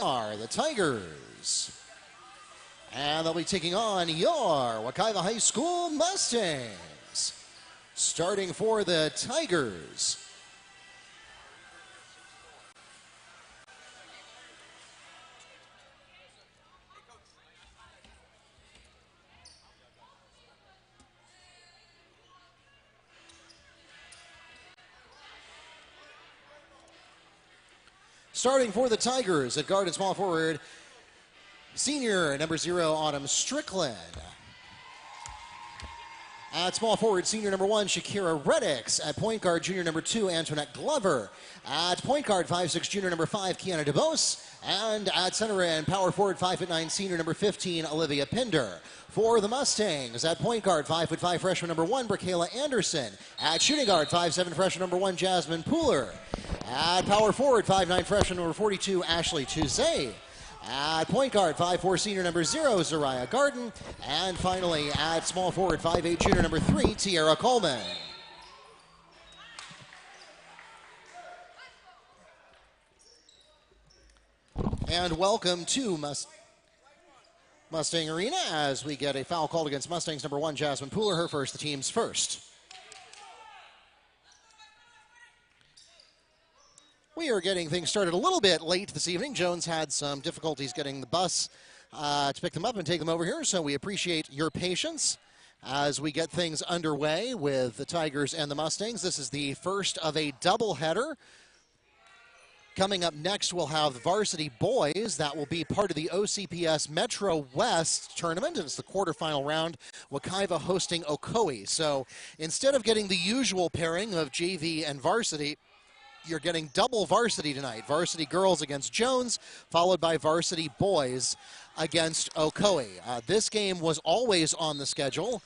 are the Tigers. And they'll be taking on your Wekiva High School Mustangs. Starting for the Tigers. Starting for the Tigers at guard and small forward, senior number 0, Autumn Strickland. At small forward, senior number 1, Shakira Reddix. At point guard, junior number 2, Antoinette Glover. At point guard, 5'6", junior number 5, Kiana DeBose. And at center and power forward, 5'9", senior number 15, Olivia Pinder. For the Mustangs, at point guard, 5'5", freshman number 1, Bracayla Anderson. At shooting guard, 5'7", freshman number 1, Jasmine Pooler. At power forward, 5'9", freshman number 42, Ashley Tuzay. At point guard, 5'4", senior number 0, Zariah Garden. And finally, at small forward, 5'8", junior number 3, Tiara Coleman. And welcome to Mustang Arena as we get a foul called against Mustangs number 1, Jasmine Pooler, her first, the team's first. We are getting things started a little bit late this evening. Jones had some difficulties getting the bus to pick them up and take them over here, so we appreciate your patience as we get things underway with the Tigers and the Mustangs. This is the first of a doubleheader. Coming up next, we'll have the Varsity Boys. That will be part of the OCPS Metro West tournament, and it's the quarterfinal round. Wekiva hosting Ocoee. So instead of getting the usual pairing of JV and Varsity, you're getting double varsity tonight. Varsity girls against Jones, followed by Varsity Boys against Ocoee. This game was always on the schedule.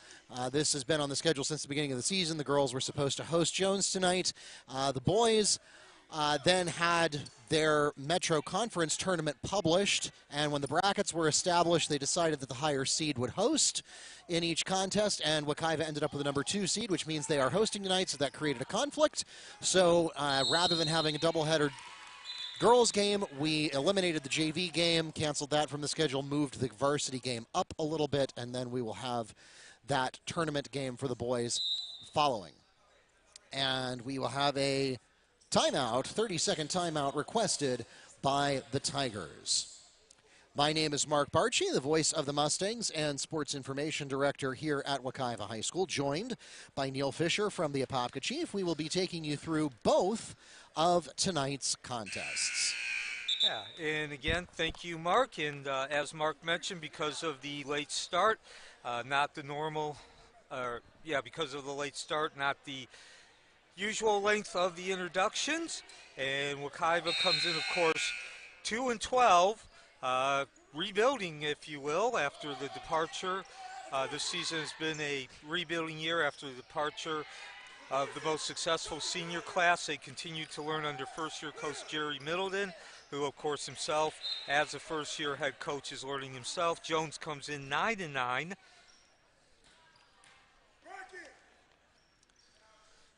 This has been on the schedule since the beginning of the season. The girls were supposed to host Jones tonight. The boys then had their Metro Conference tournament published, and when the brackets were established, they decided that the higher seed would host in each contest, and Wekiva ended up with a number 2 seed, which means they are hosting tonight, so that created a conflict. So rather than having a doubleheader girls game, we eliminated the JV game, canceled that from the schedule, moved the varsity game up a little bit, and then we will have that tournament game for the boys following. And we will have a timeout, 30-second timeout requested by the Tigers. My name is Mark Barchi, the voice of the Mustangs and Sports Information Director here at Wekiva High School, joined by Neil Fisher from the Apopka Chief. We will be taking you through both of tonight's contests. Yeah, and again, thank you, Mark. And as Mark mentioned, because of the late start, not the normal, because of the late start, not the usual length of the introductions. And Wekiva comes in, of course, 2-12. Rebuilding, if you will, after the departure. This season has been a rebuilding year after the departure of the most successful senior class. They continue to learn under first-year coach Jerry Middleton, who, of course, himself, as a first-year head coach, is learning himself. Jones comes in 9-9.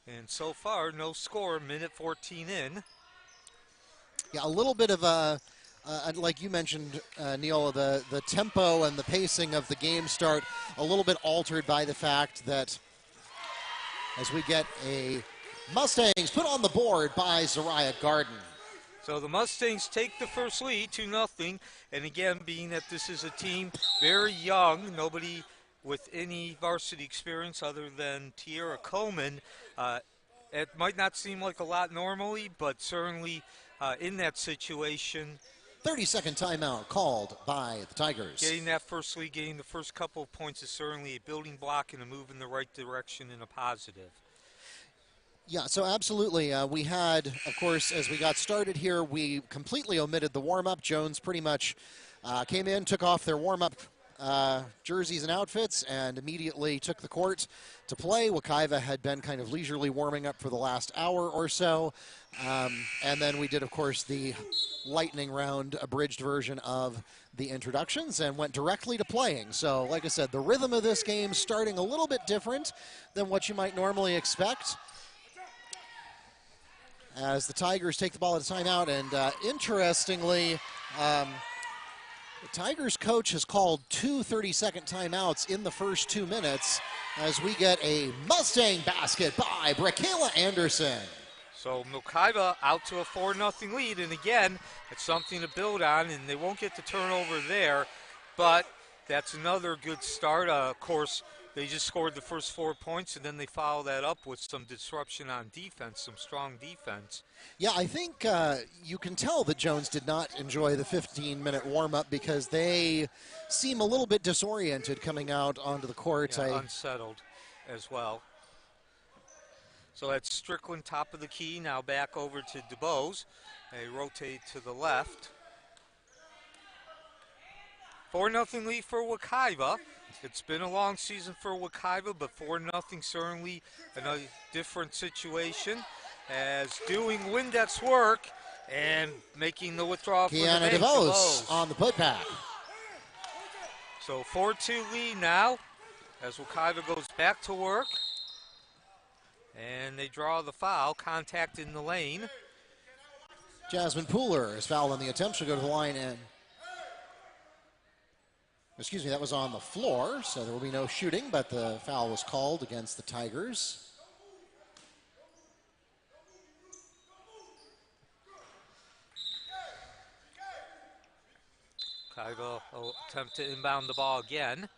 And so far, no score, minute 14 in. Yeah, a little bit of a like you mentioned, Neil, the tempo and the pacing of the game start a little bit altered by the fact that as we get a Mustangs put on the board by Zariah Garden. So the Mustangs take the first lead, 2-0. And again, being that this is a team very young, nobody with any varsity experience other than Tiara Coleman, it might not seem like a lot normally, but certainly in that situation, 30-second timeout called by the Tigers. Getting that first lead, getting the first couple of points is certainly a building block and a move in the right direction and a positive. Yeah, so absolutely. We had, of course, as we got started here, we completely omitted the warm-up. Jones pretty much came in, took off their warm-up jerseys and outfits, and immediately took the court to play. Wekiva had been kind of leisurely warming up for the last hour or so. And then we did, of course, the lightning round abridged version of the introductions and went directly to playing. So, like I said, the rhythm of this game starting a little bit different than what you might normally expect, as the Tigers take the ball at a timeout. And interestingly, The Tigers coach has called two 30-second timeouts in the first 2 minutes as we get a Mustang basket by Wekiva Anderson. So Wekiva out to a 4-0 lead, and again, it's something to build on, and they won't get the turnover there, but that's another good start. Of course, they just scored the first 4 points, and then they follow that up with some disruption on defense, some strong defense. Yeah, I think you can tell that Jones did not enjoy the 15-minute warm-up because they seem a little bit disoriented coming out onto the court. Yeah, unsettled as well. So that's Strickland, top of the key, now back over to DuBose. They rotate to the left. 4-0 lead for Wekiva. It's been a long season for Wekiva, but 4-0 certainly a different situation as doing Windex work and making the withdrawal for the bank. DuBose on the putback. So 4-2 lead now as Wekiva goes back to work. And they draw the foul, contact in the lane. Jasmine Pooler is fouled on the attempt. She'll go to the line and, excuse me, that was on the floor, so there will be no shooting, but the foul was called against the Tigers. Wekiva will attempt to inbound the ball again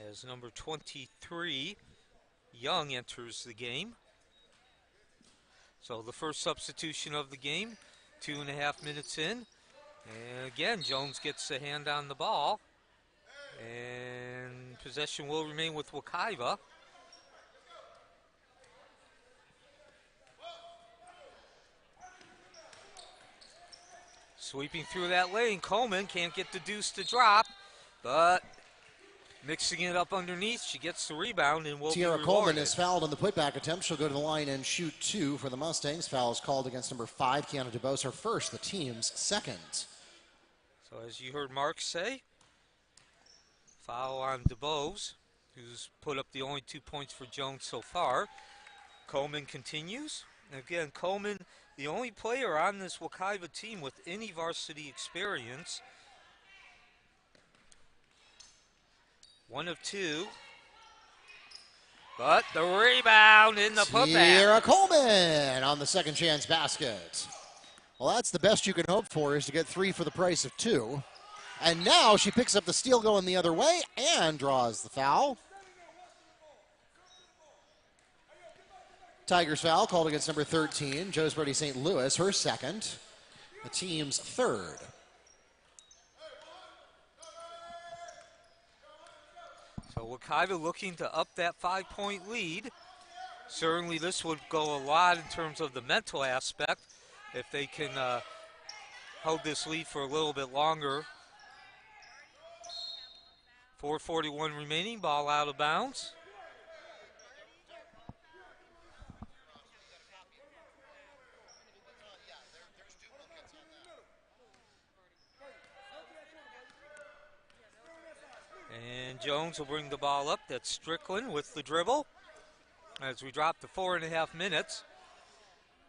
as number 23, Young, enters the game. So the first substitution of the game, 2.5 minutes in. And again, Jones gets a hand on the ball. And possession will remain with Wekiva. Sweeping through that lane, Coleman can't get the deuce to drop, but mixing it up underneath, she gets the rebound and will be rewarded. Coleman is fouled on the putback attempt. She'll go to the line and shoot 2 for the Mustangs. Foul is called against number 5, Kiana DuBose, her first, the team's second. So as you heard Mark say, foul on DuBose, who's put up the only 2 points for Jones so far. Coleman continues. And again, Coleman, the only player on this Wekiva team with any varsity experience. 1 of 2. But the rebound in the putback. Coleman on the second chance basket. Well, that's the best you can hope for, is to get 3 for the price of 2. And now she picks up the steal going the other way and draws the foul. Tigers foul called against number 13, Jonesboro St. Louis, her second, the team's third. So Wekiva looking to up that 5-point lead. Certainly this would go a lot in terms of the mental aspect if they can hold this lead for a little bit longer. 4:41 remaining, ball out of bounds. And Jones will bring the ball up. That's Strickland with the dribble. As we drop to 4.5 minutes.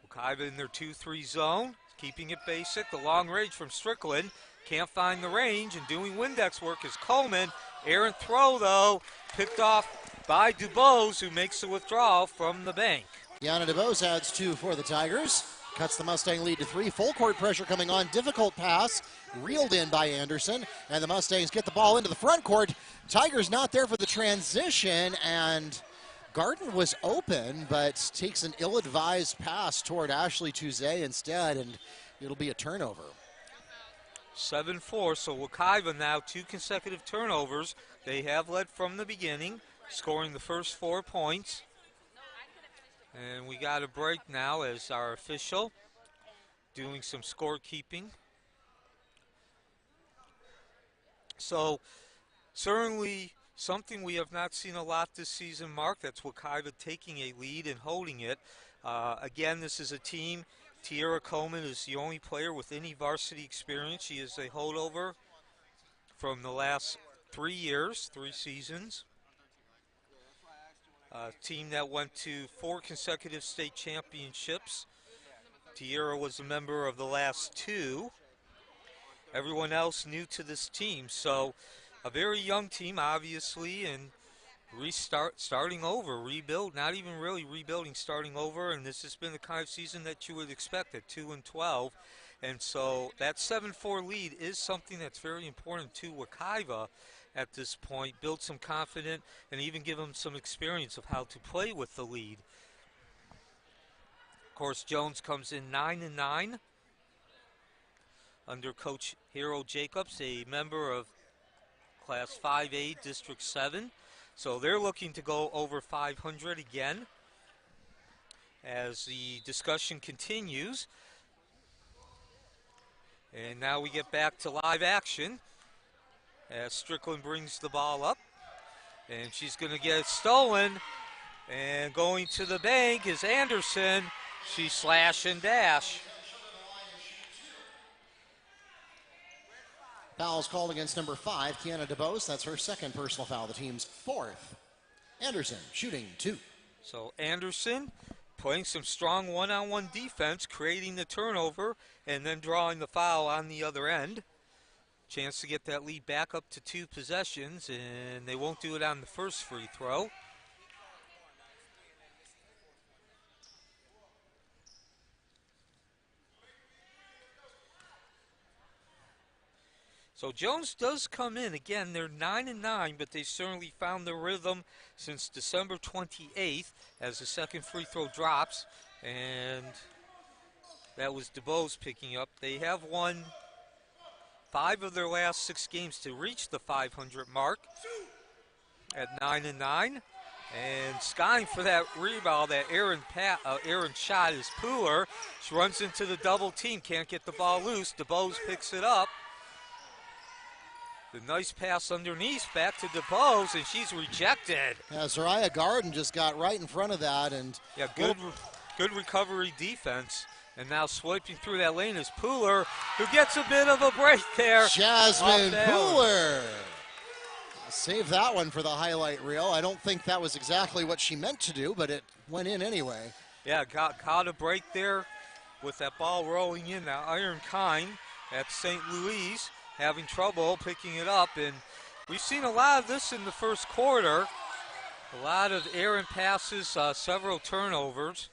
Wekiva in their 2-3 zone, keeping it basic. The long range from Strickland. Can't find the range, and doing Windex work is Coleman. Errant throw, though, picked off by DuBose, who makes the withdrawal from the bank. Kiana DuBose adds 2 for the Tigers. Cuts the Mustang lead to 3. Full court pressure coming on. Difficult pass. Reeled in by Anderson. And the Mustangs get the ball into the front court. Tigers not there for the transition. And Garden was open, but takes an ill-advised pass toward Ashley Touzé instead. And it'll be a turnover. 7-4. So Wekiva now 2 consecutive turnovers. They have led from the beginning, scoring the first 4 points. And we got a break now as our official doing some scorekeeping. So certainly something we have not seen a lot this season, Mark. That's Wekiva taking a lead and holding it. Again, this is a team. Tiara Coleman is the only player with any varsity experience. She is a holdover from the last 3 years, 3 seasons. A team that went to 4 consecutive state championships. Tierra was a member of the last 2. everyone else new to this team. So a very young team, obviously, and starting over, rebuild, not even really rebuilding, starting over, and this has been the kind of season that you would expect at 2-12. And so that 7-4 lead is something that's very important to Wekiva at this point. Build some confidence and even give them some experience of how to play with the lead. Of course, Jones comes in 9-9 under Coach Hero Jacobs, a member of Class 5A District 7. So they're looking to go over 500 again as the discussion continues. And now we get back to live action as Strickland brings the ball up. And she's going to get it stolen. And going to the bank is Anderson. She slash and dash. Foul's called against number 5, Kiana DeBose. That's her second personal foul, the team's 4th. Anderson shooting 2. So Anderson playing some strong one-on-one defense, creating the turnover, and then drawing the foul on the other end. Chance to get that lead back up to 2 possessions, and they won't do it on the first free throw. So Jones does come in. Again, they're 9-9, but they certainly found their rhythm since December 28th as the second free throw drops. And that was DeBose picking up. They have won 5 of their last 6 games to reach the 500 mark at 9-9. And skying for that rebound, that Aaron shot is Pooler. She runs into the double team, can't get the ball loose. DeBose picks it up. The nice pass underneath back to DeBose, and she's rejected. Yeah, Zariah Garden just got right in front of that. And yeah, good recovery defense. And now swiping through that lane is Pooler, who gets a bit of a break there. Jasmine Pooler. Save that one for the highlight reel. I don't think that was exactly what she meant to do, but it went in anyway. Yeah, caught a break there with that ball rolling in. Now Iron Kine at St. Louis having trouble picking it up, and we've seen a lot of this in the first quarter. A lot of errant passes, several turnovers.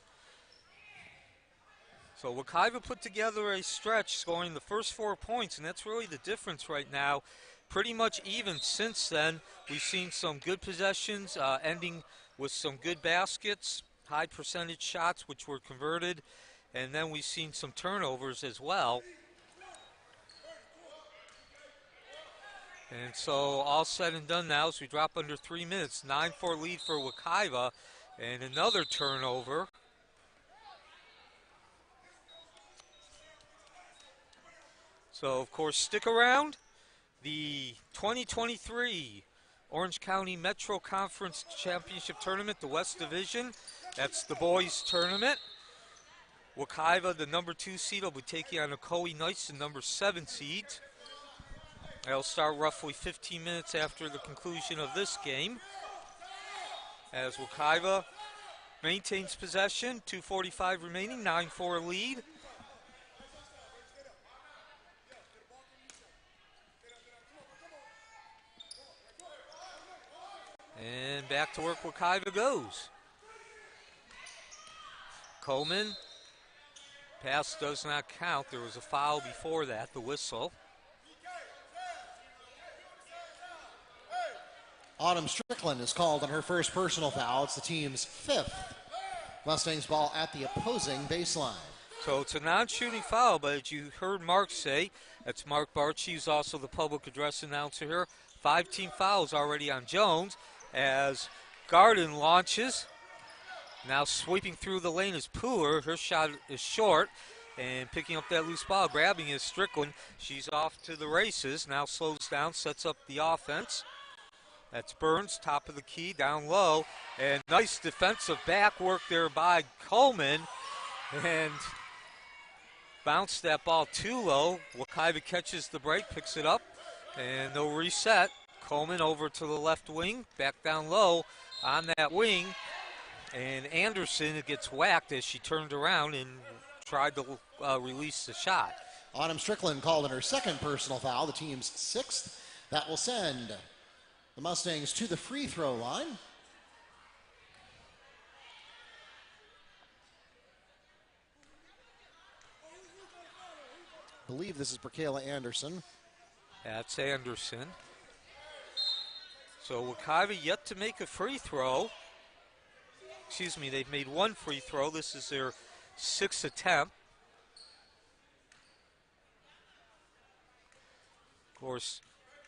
So Wekiva put together a stretch, scoring the first 4 points, and that's really the difference right now. Pretty much even since then. We've seen some good possessions, ending with some good baskets, high percentage shots which were converted, and then we've seen some turnovers as well. And so all said and done now as we drop under 3 minutes, 9-4 lead for Wekiva, and another turnover. So of course stick around. The 2023 Orange County Metro Conference Championship Tournament, the West Division, that's the boys tournament. Wekiva, the number 2 seed, will be taking on Ocoee Knights, the number 7 seed. It'll start roughly 15 minutes after the conclusion of this game as Wekiva maintains possession, 2:45 remaining, 9-4 lead. And back to work Wekiva goes. Coleman, pass does not count. There was a foul before that, the whistle. Autumn Strickland is called on her first personal foul. It's the team's 5th. Mustangs ball at the opposing baseline. So it's a non-shooting foul, but as you heard Mark say, that's Mark Barchi, who's also the public address announcer here. 5 team fouls already on Jones as Garden launches. Now sweeping through the lane is Pooler. Her shot is short, and picking up that loose ball, grabbing is Strickland. She's off to the races. Now slows down, sets up the offense. That's Burns, top of the key, down low. And nice defensive back work there by Coleman. And bounced that ball too low. Wekiva catches the break, picks it up, and they'll reset. Coleman over to the left wing, back down low on that wing. And Anderson gets whacked as she turned around and tried to release the shot. Autumn Strickland called in her second personal foul, the team's sixth. That will send the Mustangs to the free throw line. I believe this is Kayla Anderson. That's Anderson. So Wekiva yet to make a free throw. Excuse me, they've made one free throw. This is their sixth attempt. Of course,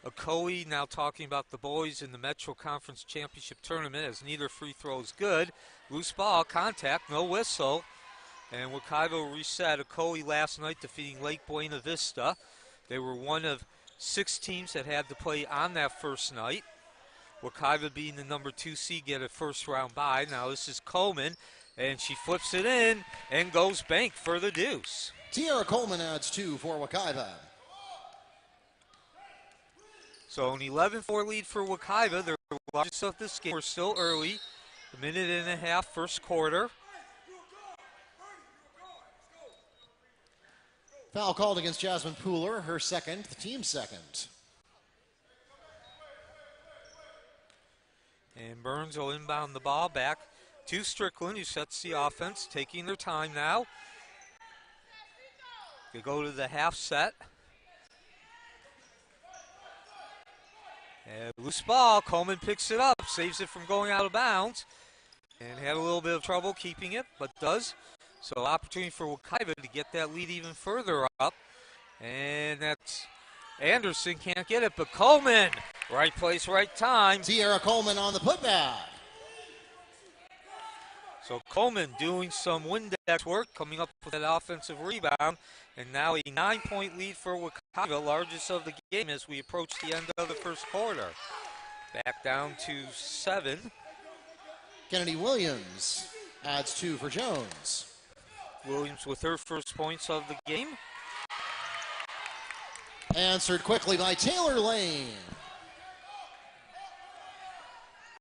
Ocoee now talking about the boys in the Metro Conference Championship Tournament as neither free throw is good. Loose ball, contact, no whistle. And Wekiva reset Ocoee last night, defeating Lake Buena Vista. They were one of 6 teams that had to play on that first night. Wekiva being the number 2 seed get a first round bye. Now this is Coleman, and she flips it in and goes bank for the deuce. Tiara Coleman adds 2 for Wekiva. So an 11-4 lead for Wekiva. They're the largest of this game. We're still early. A minute and a half, first quarter. Foul called against Jasmine Pooler, her second, the team's second. And Burns will inbound the ball back to Strickland, who sets the offense, taking their time now. They go to the half set. And loose ball, Coleman picks it up, saves it from going out of bounds, and had a little bit of trouble keeping it, but does. So opportunity for Wekiva to get that lead even further up. And that's Anderson can't get it, but Coleman, right place, right time. Tiara Coleman on the putback. So Coleman doing some Windex work, coming up with that offensive rebound, and now a 9-point lead for Wekiva, largest of the game as we approach the end of the first quarter. Back down to 7. Kennedy Williams adds 2 for Jones. Williams with her first points of the game. Answered quickly by Taylor Lane.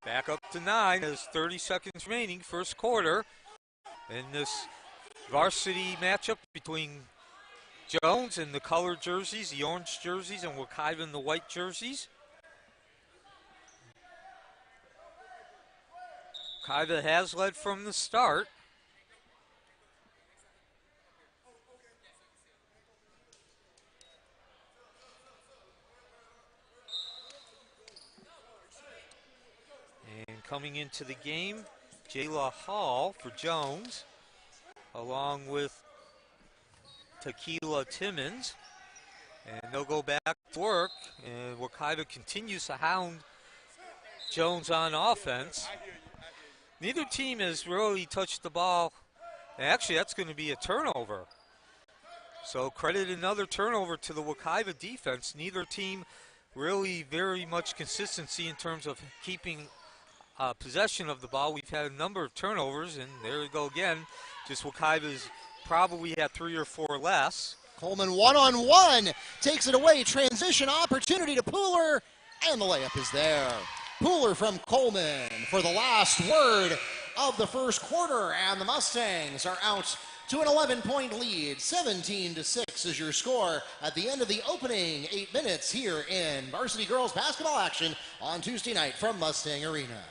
Back up to 9 as 30 seconds remaining, first quarter. In this varsity matchup between Jones in the colored jerseys, the orange jerseys, and Wekiva in the white jerseys. Wekiva has led from the start. And coming into the game, Jayla Hall for Jones, along with Tequila Timmons. And they'll go back to work, and Wekiva continues to hound Jones on offense. Neither team has really touched the ball. And actually, that's going to be a turnover. So credit another turnover to the Wekiva defense. Neither team really very much consistency in terms of keeping possession of the ball. We've had a number of turnovers, and there we go again. Just Wekiva's probably had 3 or 4 less. Coleman one-on-one, takes it away, transition opportunity to Pooler, and the layup is there. Pooler from Coleman for the last word of the first quarter, and the Mustangs are out to an 11-point lead. 17-6 is your score at the end of the opening 8 minutes here in varsity girls basketball action on Tuesday night from Mustang Arena.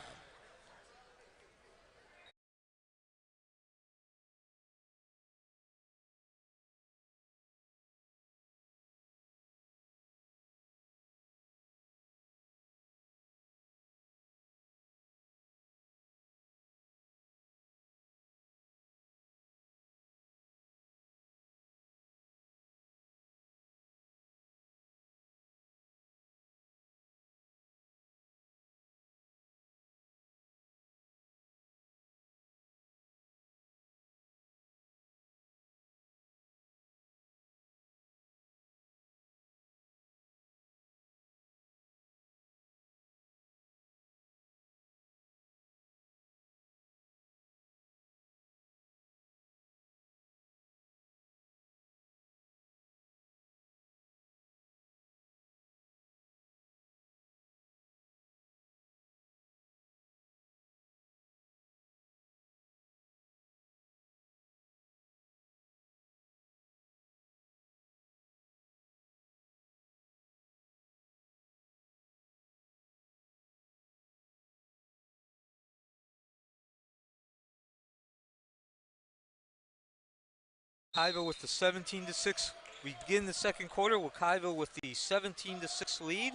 Wekiva with the 17-6. We begin the second quarter. Wekiva with the 17-6 lead.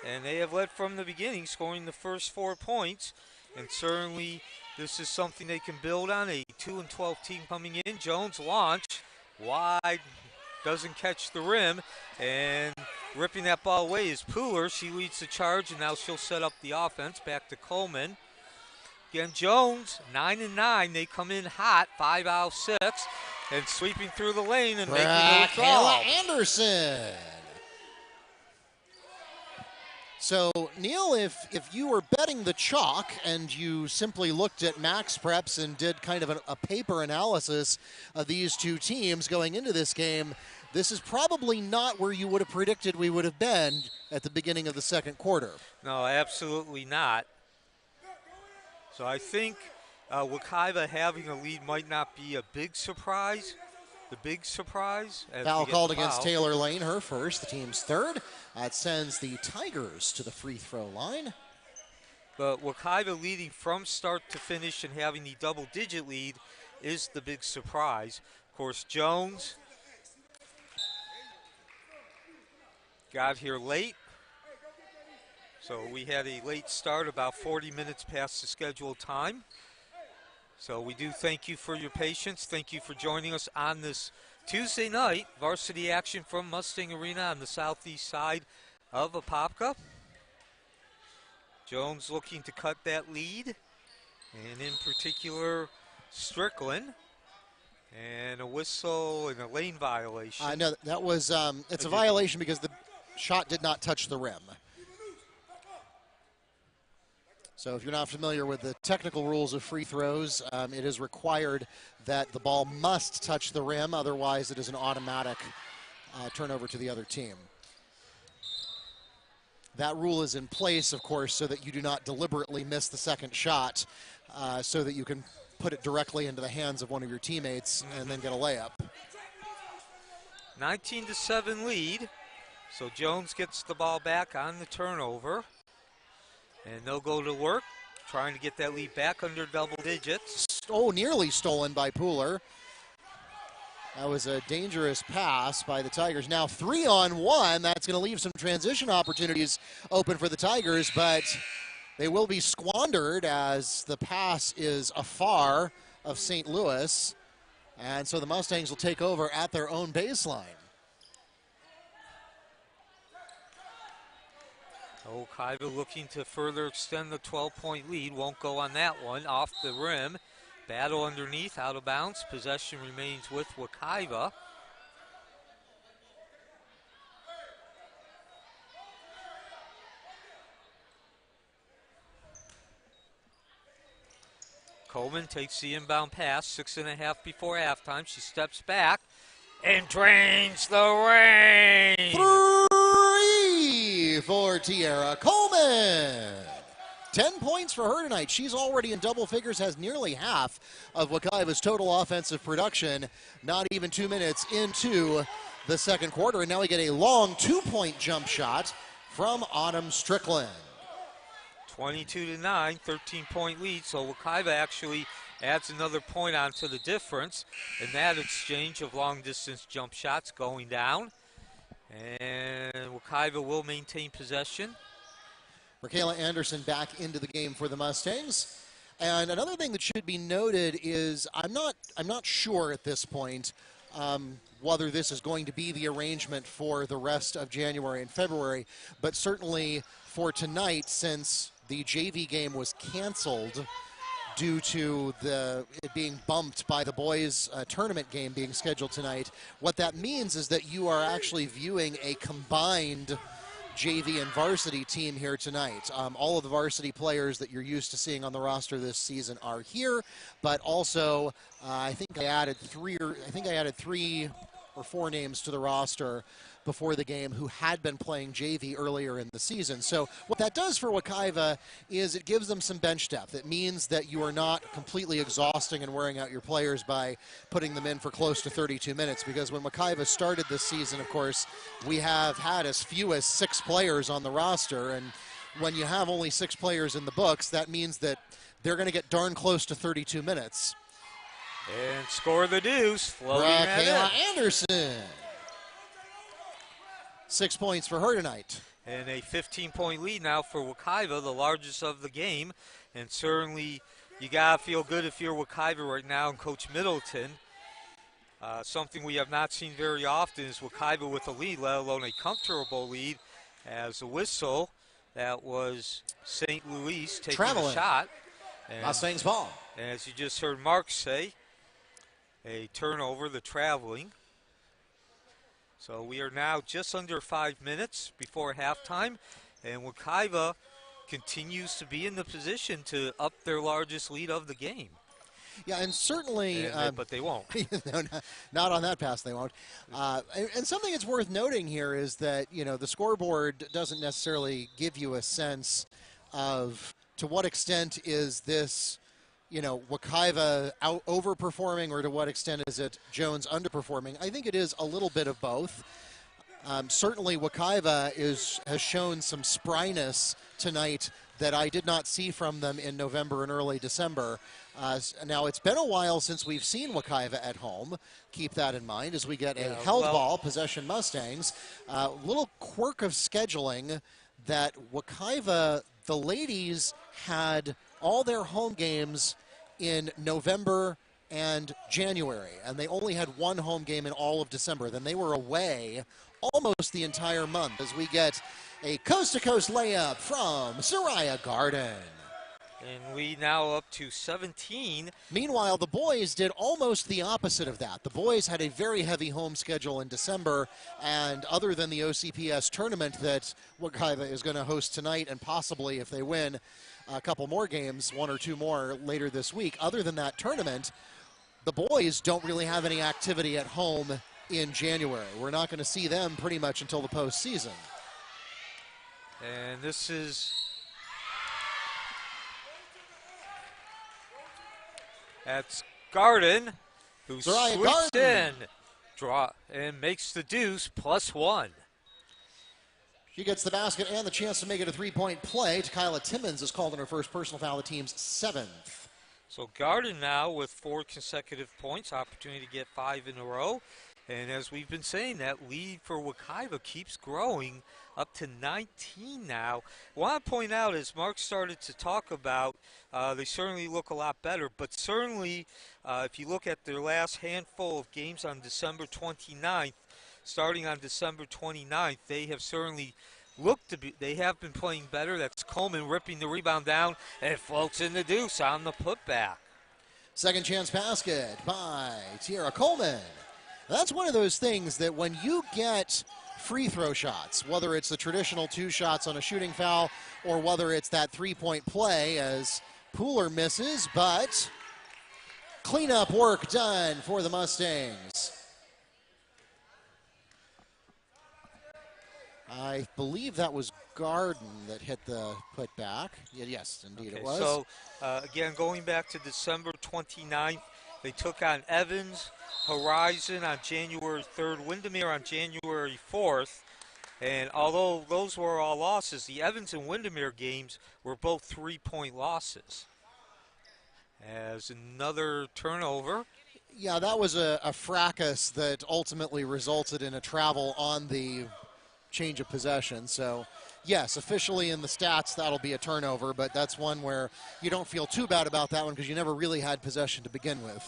And they have led from the beginning, scoring the first 4 points. And certainly this is something they can build on. A 2-12 team coming in. Jones launch wide, doesn't catch the rim, and ripping that ball away is Pooler. She leads the charge, and now she'll set up the offense. Back to Coleman. Again, Jones, 9-9. They come in hot, 5 out of 6, and sweeping through the lane and making the withdrawal. Kayla Anderson. So, Neil, if you were betting the chalk and you simply looked at Max Preps and did kind of a paper analysis of these two teams going into this game, this is probably not where you would have predicted we would have been at the beginning of the second quarter. No, absolutely not. So I think Wekiva having a lead might not be a big surprise. The big surprise. Foul called against Taylor Lane, her first, the team's third. That sends the Tigers to the free throw line. But Wekiva leading from start to finish and having the double-digit lead is the big surprise. Of course, Jones got here late. So we had a late start, about 40 minutes past the scheduled time. So we do thank you for your patience. Thank you for joining us on this Tuesday night varsity action from Mustang Arena on the southeast side of Apopka. Jones looking to cut that lead, and in particular Strickland. And a whistle and a lane violation. No, that was, it's a violation because the shot did not touch the rim. So if you're not familiar with the technical rules of free throws, it is required that the ball must touch the rim, otherwise it is an automatic turnover to the other team. That rule is in place, of course, so that you do not deliberately miss the second shot, so that you can put it directly into the hands of one of your teammates and then get a layup. 19-7 lead, so Jones gets the ball back on the turnover. And they'll go to work, trying to get that lead back under double digits. Oh, nearly stolen by Pooler. That was a dangerous pass by the Tigers. Now 3-on-1. That's going to leave some transition opportunities open for the Tigers, but they will be squandered as the pass is afar of St. Louis. And so the Mustangs will take over at their own baseline. Wekiva looking to further extend the 12-point lead. Won't go on that one. Off the rim. Battle underneath, out of bounds. Possession remains with Wekiva. Coleman takes the inbound pass. 6.5 before halftime. She steps back and drains the rain. For Tiara Coleman. 10 points for her tonight. She's already in double figures, has nearly half of Wekiva's total offensive production. Not even 2 minutes into the second quarter. And now we get a long 2-point jump shot from Autumn Strickland. 22-9, 13-point lead. So Wekiva actually adds another point onto the difference. And that exchange of long-distance jump shots going down. And Wekiva will maintain possession. Kayla Anderson back into the game for the Mustangs. And another thing that should be noted is I'm not sure at this point whether this is going to be the arrangement for the rest of January and February, but certainly for tonight, since the JV game was canceled due to it being bumped by the boys' tournament game being scheduled tonight. What that means is that you are actually viewing a combined JV and varsity team here tonight. All of the varsity players that you're used to seeing on the roster this season are here, but also I think I added three or four names to the roster before the game who had been playing JV earlier in the season. So what that does for Wekiva is it gives them some bench depth. It means that you are not completely exhausting and wearing out your players by putting them in for close to 32 minutes, because when Wekiva started this season, of course, we have had as few as 6 players on the roster, and when you have only 6 players in the books, that means that they're going to get darn close to 32 minutes. And score the deuce, floating that in. Anderson. 6 points for her tonight. And a 15-point lead now for Wekiva, the largest of the game. And certainly you got to feel good if you're Wekiva right now and Coach Middleton. Something we have not seen very often is Wekiva with a lead, let alone a comfortable lead, as a whistle. That was St. Louis taking a shot. And Mustangs ball. as you just heard Mark say, a turnover, the traveling. So we are now just under 5 minutes before halftime, and Wekiva continues to be in the position to up their largest lead of the game. Yeah, and certainly... but they won't. No, not on that pass they won't. And something that's worth noting here is that, the scoreboard doesn't necessarily give you a sense of to what extent is this, Wekiva overperforming, or to what extent is it Jones underperforming. I think it is a little bit of both. Certainly Wekiva has shown some spryness tonight that I did not see from them in November and early December. Now, it's been a while since we've seen Wekiva at home. Keep that in mind as we get a held ball, possession Mustangs. Little quirk of scheduling that Wekiva, the ladies, had all their home games in November and January, and they only had one home game in all of December. Then they were away almost the entire month as we get a coast-to-coast layup from Soraya Garden. And we now up to 17. Meanwhile, the boys did almost the opposite of that. The boys had a very heavy home schedule in December, and other than the OCPS tournament that Wekiva is going to host tonight, and possibly, if they win, a couple more games, one or two more later this week. Other than that tournament, the boys don't really have any activity at home in January. We're not going to see them pretty much until the postseason. And this is... That's Garden, who sweeps in, and makes the deuce +1. She gets the basket and the chance to make it a three-point play. Kyla Timmons is called on her first personal foul, the team's 7th. So Garden now with 4 consecutive points, opportunity to get 5 in a row. And as we've been saying, that lead for Wekiva keeps growing up to 19 now. I want to point out, as Mark started to talk about, they certainly look a lot better. But certainly, if you look at their last handful of games on December 29th, starting on December 29th, they have certainly looked to be, they have been playing better. That's Coleman ripping the rebound down, and it floats in the deuce on the putback. Second chance basket by Tiara Coleman. That's one of those things that when you get free throw shots, whether it's the traditional 2 shots on a shooting foul or whether it's that 3-point play as Pooler misses, but cleanup work done for the Mustangs. I believe that was Garden that hit the putback. Yes, indeed it was. So, again, going back to December 29th, they took on Evans, Horizon on January 3rd, Windermere on January 4th. And although those were all losses, the Evans and Windermere games were both 3-point losses. As another turnover. Yeah, that was a fracas that ultimately resulted in a travel on the change of possession. So, yes, officially in the stats, that'll be a turnover, but that's one where you don't feel too bad about that one because you never really had possession to begin with.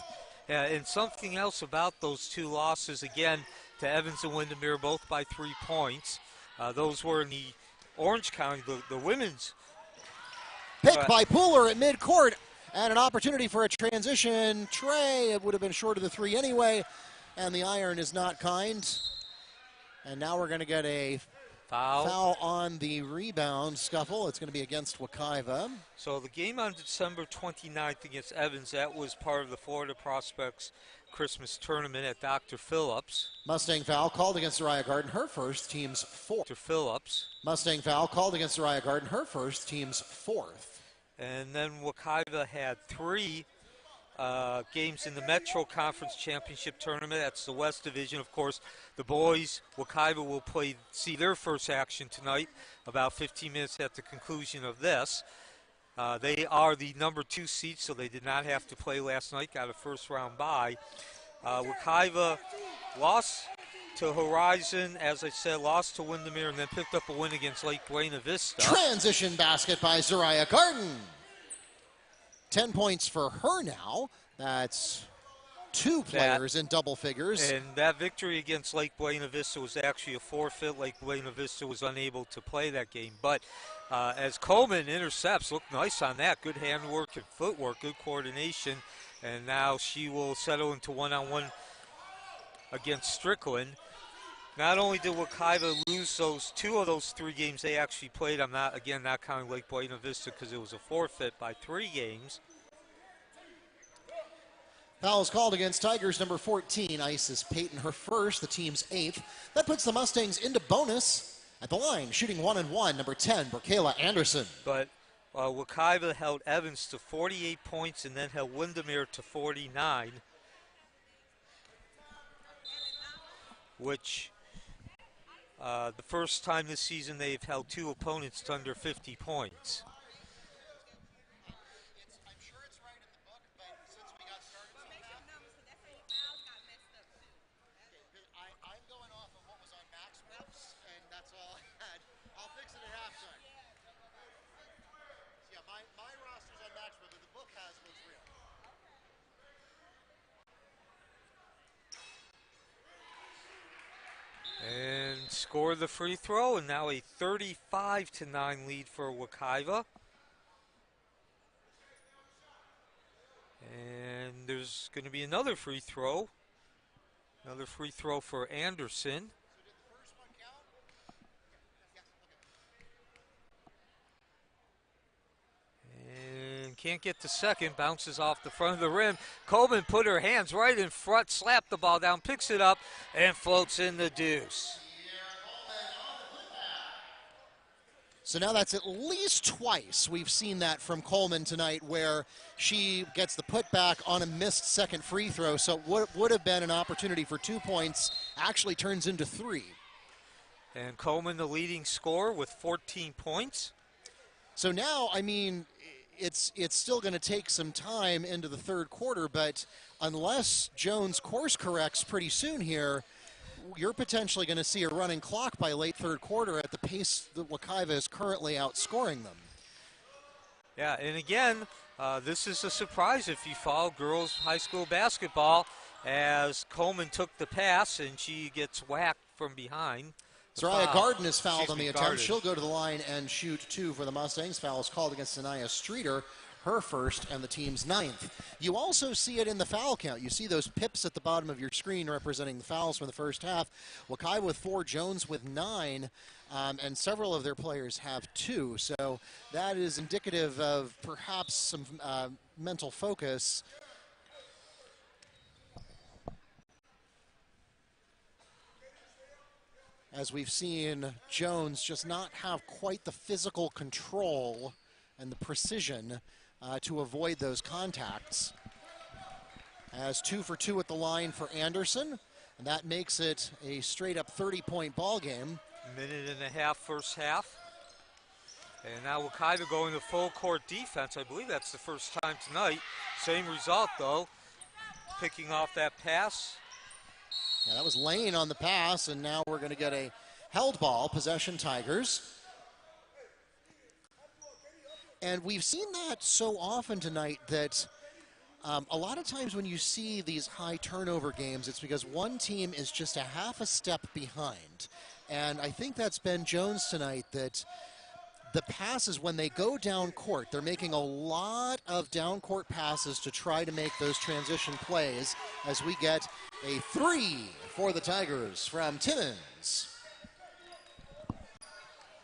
Yeah, and something else about those 2 losses, again, to Evans and Windermere, both by 3 points. Those were in the Orange County, the women's. Pick by Pooler at midcourt, and an opportunity for a transition tray. It would have been short of the 3 anyway, and the iron is not kind. And now we're going to get a foul on the rebound scuffle. It's going to be against Wekiva. So the game on December 29th against Evans, that was part of the Florida Prospects Christmas tournament at Dr. Phillips. Mustang foul called against Soraya Garden, her first, team's 4th. Dr. Phillips. Mustang foul called against Soraya Garden, her first, team's 4th. And then Wekiva had 3 games in the Metro Conference Championship Tournament. That's the West Division. Of course, the boys, Wekiva, will see their first action tonight, about 15 minutes at the conclusion of this. They are the number 2 seed, so they did not have to play last night. Got a first-round bye. Wekiva lost to Horizon, as I said, lost to Windermere, and then picked up a win against Lake Buena Vista. Transition basket by Zariah Garden. 10 points for her now. That's 2 players in double figures. And that victory against Lake Buena Vista was actually a forfeit. Lake Buena Vista was unable to play that game. But as Coleman intercepts, looked nice on that. Good handwork and footwork, good coordination. And now she will settle into one-on-one against Strickland. Not only did Wekiva lose those 2 of those 3 games they actually played, I'm not counting Lake Buena Vista because it was a forfeit by 3 games. Foul is called against Tigers number 14, Isis Payton, her first, the team's 8th. That puts the Mustangs into bonus at the line, shooting 1-1, number 10, Brokayla Anderson. But Wekiva held Evans to 48 points and then held Windermere to 49, which the first time this season they've held 2 opponents to under 50 points. And scored the free throw, and now a 35-9 lead for Wekiva. And there's going to be another free throw for Anderson. And can't get the second, bounces off the front of the rim. Coleman put her hands right in front, slapped the ball down, picks it up, and floats in the deuce. So now that's at least twice we've seen that from Coleman tonight, where she gets the putback on a missed second free throw. So what would have been an opportunity for 2 points actually turns into 3. And Coleman, the leading scorer, with 14 points. So now, I mean, it's still going to take some time into the third quarter, but unless Jones course corrects pretty soon here, you're potentially going to see a running clock by late third quarter at the pace that Wekiva is currently outscoring them. Yeah, and again, this is a surprise if you follow girls high school basketball, as Coleman took the pass and she gets whacked from behind. Zariah Garden is fouled on the attempt. She'll go to the line and shoot 2 for the Mustangs. Foul is called against Sanaya Streeter, her first and the team's 9th. You also see it in the foul count. You see those pips at the bottom of your screen representing the fouls from the first half. Wekiva with 4, Jones with 9, and several of their players have 2. So that is indicative of perhaps some mental focus. As we've seen Jones just not have quite the physical control and the precision to avoid those contacts. As 2 for 2 at the line for Anderson, and that makes it a straight-up 30-point ball game. Minute and a half first half. And now Wekiva going to full court defense. I believe that's the first time tonight. Same result, though. Picking off that pass. Yeah, that was Lane on the pass, and now we're going to get a held ball, possession Tigers. And we've seen that so often tonight that a lot of times when you see these high turnover games, it's because one team is just a half a step behind. And I think that's Ben Jones tonight, that the passes, when they go down court, they're making a lot of down court passes to try to make those transition plays, as we get a 3 for the Tigers from Timmons.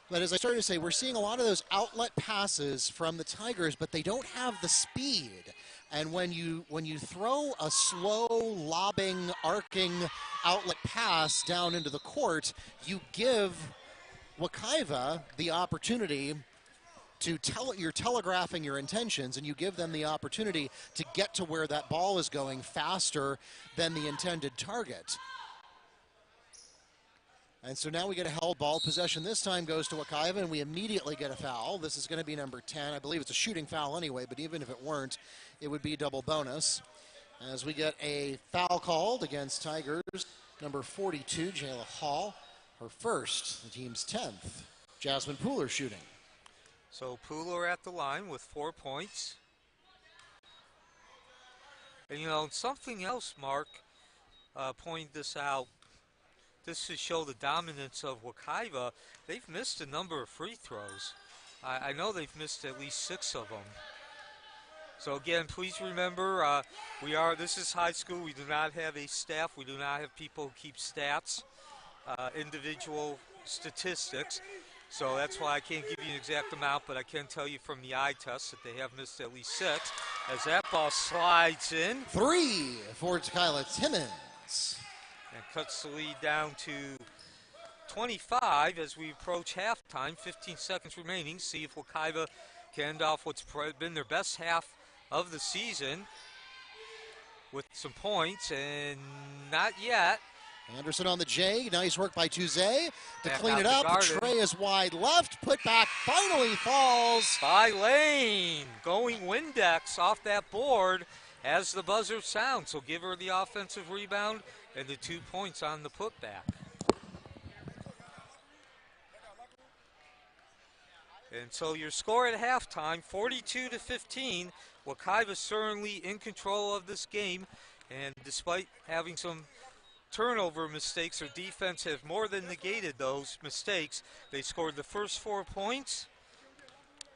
But as I started to say, we're seeing a lot of those outlet passes from the Tigers, but they don't have the speed. And when you throw a slow, lobbing, arcing outlet pass down into the court, you give Wekiva the opportunity to you're telegraphing your intentions, and you give them the opportunity to get to where that ball is going faster than the intended target. And so now we get a held ball. Possession this time goes to Wekiva, and we immediately get a foul. This is going to be number 10. I believe it's a shooting foul anyway, but even if it weren't, it would be double bonus. As we get a foul called against Tigers, number 42, Jayla Hall, her first, the team's 10th. Jasmine Pooler shooting. So Pooler at the line with 4 points. And you know, something else, Mark pointed this out. This to show the dominance of Wekiva. They've missed a number of free throws. I know they've missed at least 6 of them. So again, please remember, this is high school. We do not have a staff. We do not have people who keep stats, individual statistics. So that's why I can't give you an exact amount, but I can tell you from the eye test that they have missed at least 6. As that ball slides in. 3 for Kyla Timmons. And cuts the lead down to 25 as we approach halftime. 15 seconds remaining. See if Wekiva can end off what's been their best half of the season with some points, and not yet. Anderson on the J. Nice work by Tuze to Back clean out it to up. Garden. The tray is wide left. Put back finally falls. By Lane. Going Windex off that board as the buzzer sounds. So give her the offensive rebound and the 2 points on the putback. And so your score at halftime, 42-15. Wekiva certainly in control of this game. And despite having some turnover mistakes, their defense have more than negated those mistakes. They scored the first 4 points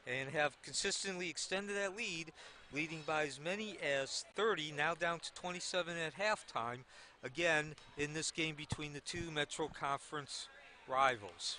and have consistently extended that lead, leading by as many as 30, now down to 27 at halftime, again in this game between the two Metro Conference rivals.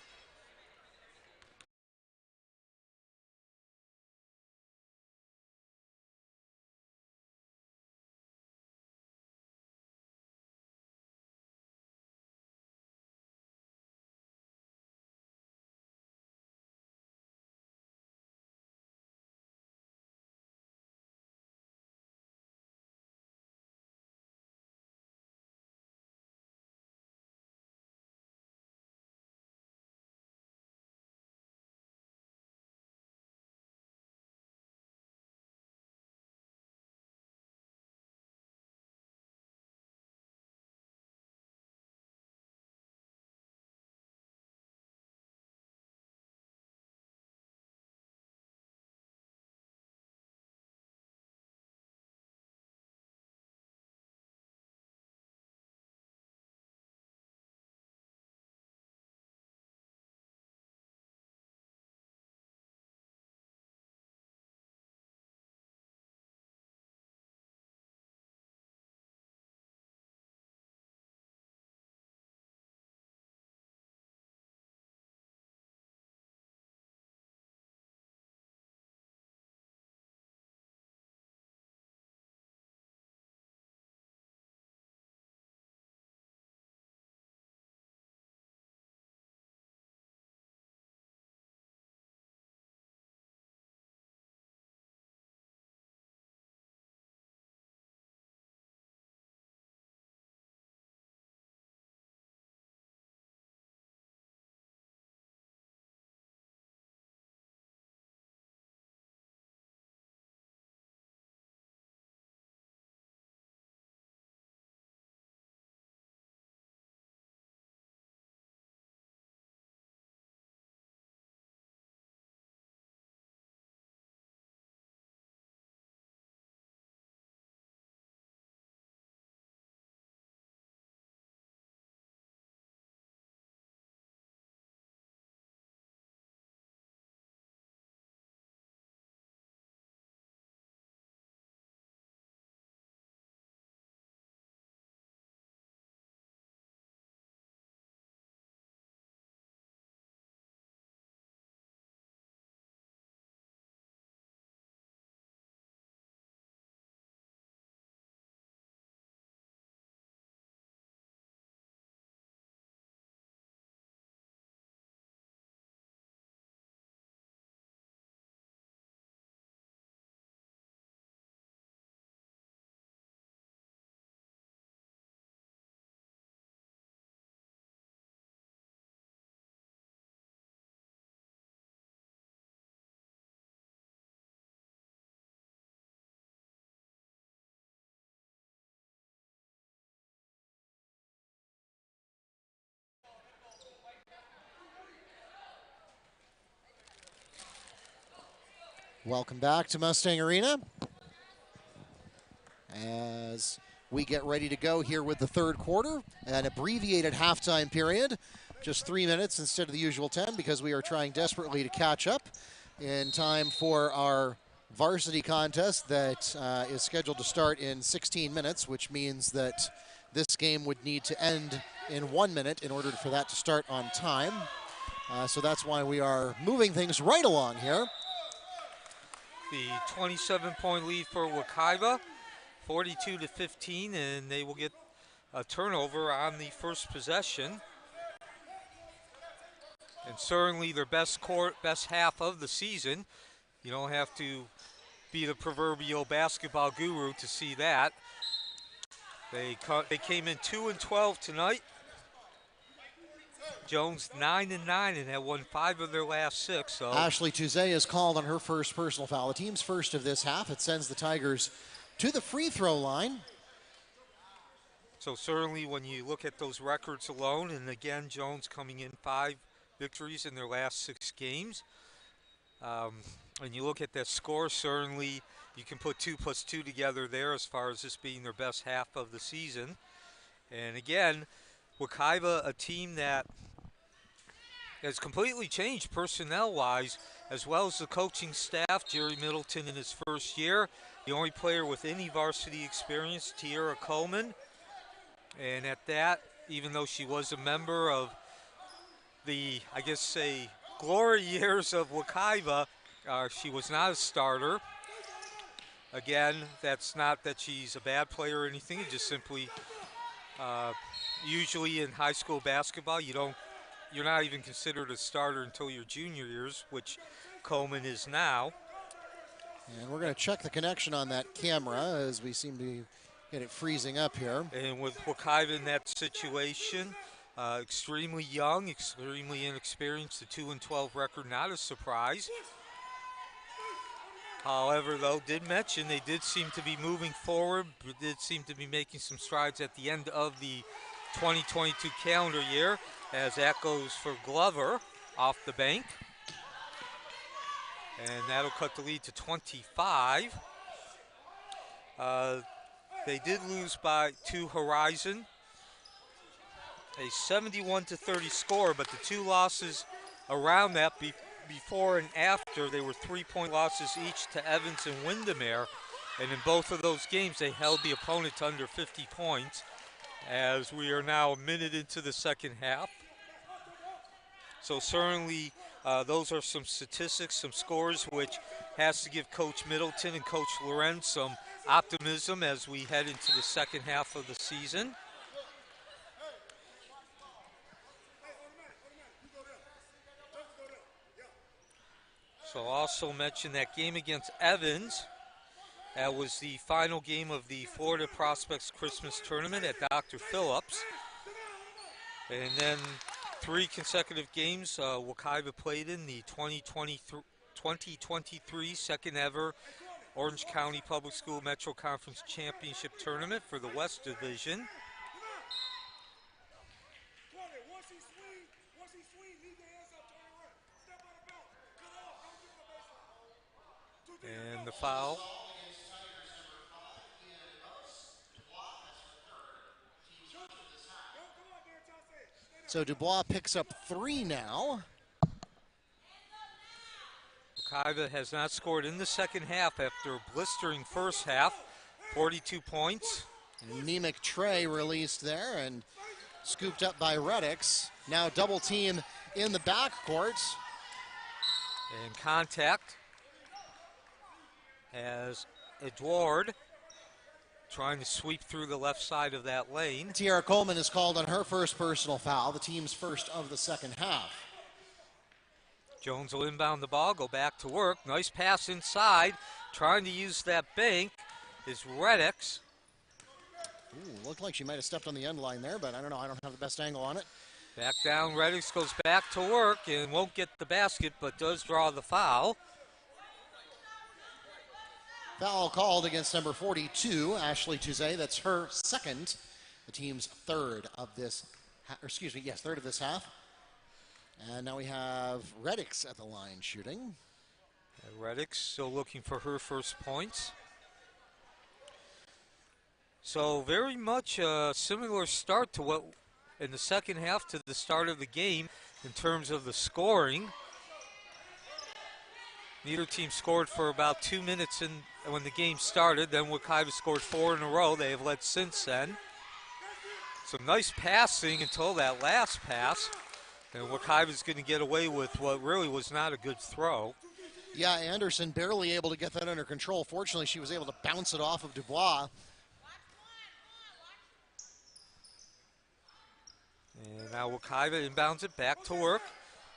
Welcome back to Mustang Arena as we get ready to go here with the third quarter, an abbreviated halftime period, just 3 minutes instead of the usual 10 because we are trying desperately to catch up in time for our varsity contest that is scheduled to start in 16 minutes, which means that this game would need to end in 1 minute in order for that to start on time. So that's why we are moving things right along here. The 27-point lead for Wekiva, 42-15, and they will get a turnover on the first possession. And certainly their best half of the season. You don't have to be the proverbial basketball guru to see that. They came in 2-12 tonight. Jones 9-9 and have won 5 of their last 6. So Ashley Tuzet is called on her first personal foul, the team's first of this half. It sends the Tigers to the free throw line. So certainly when you look at those records alone, and again, Jones coming in 5 victories in their last 6 games. And you look at that score, certainly you can put 2 plus 2 together there as far as this being their best half of the season. And again, Wekiva, a team that has completely changed personnel-wise, as well as the coaching staff. Jerry Middleton in his first year, the only player with any varsity experience, Tiara Coleman. And at that, even though she was a member of the, I guess, say, glory years of Wekiva, she was not a starter. Again, that's not that she's a bad player or anything. It just simply, usually in high school basketball, you're not even considered a starter until your junior years, which Coleman is now. And we're going to check the connection on that camera as we seem to get it freezing up here. And with Wekiva in that situation, extremely young, extremely inexperienced, the 2-12 record, not a surprise. However, though, did mention they did seem to be moving forward, did seem to be making some strides at the end of the 2022 calendar year, as that goes for Glover off the bank. And that'll cut the lead to 25. They did lose by 2 Horizon. A 71-30 score, but the 2 losses around that before and after, they were 3-point losses each to Evans and Windermere. And in both of those games, they held the opponent to under 50 points, as we are now a minute into the second half. So certainly those are some statistics, some scores, which has to give Coach Middleton and Coach Lorenz some optimism as we head into the second half of the season. So also mention that game against Evans. That was the final game of the Florida Prospects Christmas Tournament at Dr. Phillips. And then 3 consecutive games Wekiva played in the 2023 second ever Orange County Public School Metro Conference Championship Tournament for the West Division. And the foul. So Dubois picks up 3 now. Wekiva has not scored in the second half after a blistering first half, 42 points. Nemec Trey released there and scooped up by Reddix. Now double team in the backcourt. And contact as Edward trying to sweep through the left side of that lane. Tiara Coleman is called on her first personal foul, the team's first of the second half. Jones will inbound the ball, go back to work. Nice pass inside. Trying to use that bank is Reddix. Ooh, looked like she might have stepped on the end line there, but I don't know. I don't have the best angle on it. Back down, Reddix goes back to work and won't get the basket, but does draw the foul. Foul called against number 42, Ashley Tuzet. That's her second, the team's third of this, third of this half. And now we have Reddix at the line shooting. Reddick still looking for her first points. So very much a similar start to what in the second half to the start of the game in terms of the scoring. Neither team scored for about 2 minutes when the game started. Then Wekiva scored 4 in a row. They have led since then. Some nice passing until that last pass. And Wekiva is going to get away with what really was not a good throw. Yeah, Anderson barely able to get that under control. Fortunately, she was able to bounce it off of Dubois. And now Wekiva inbounds it back to work.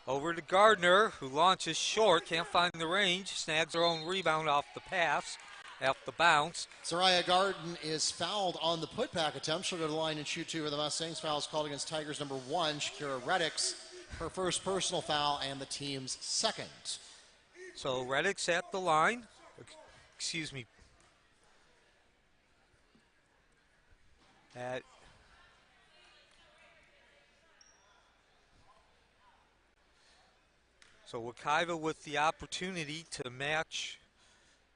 Over to Gardner, who launches short, can't find the range, snags her own rebound off the pass, off the bounce. Soraya Garden is fouled on the putback attempt. She'll go to the line and shoot 2 for the Mustangs. Foul is called against Tigers number 1, Shakira Reddix. Her first personal foul and the team's second. So Reddix at the line. Excuse me. So Wekiva with the opportunity to match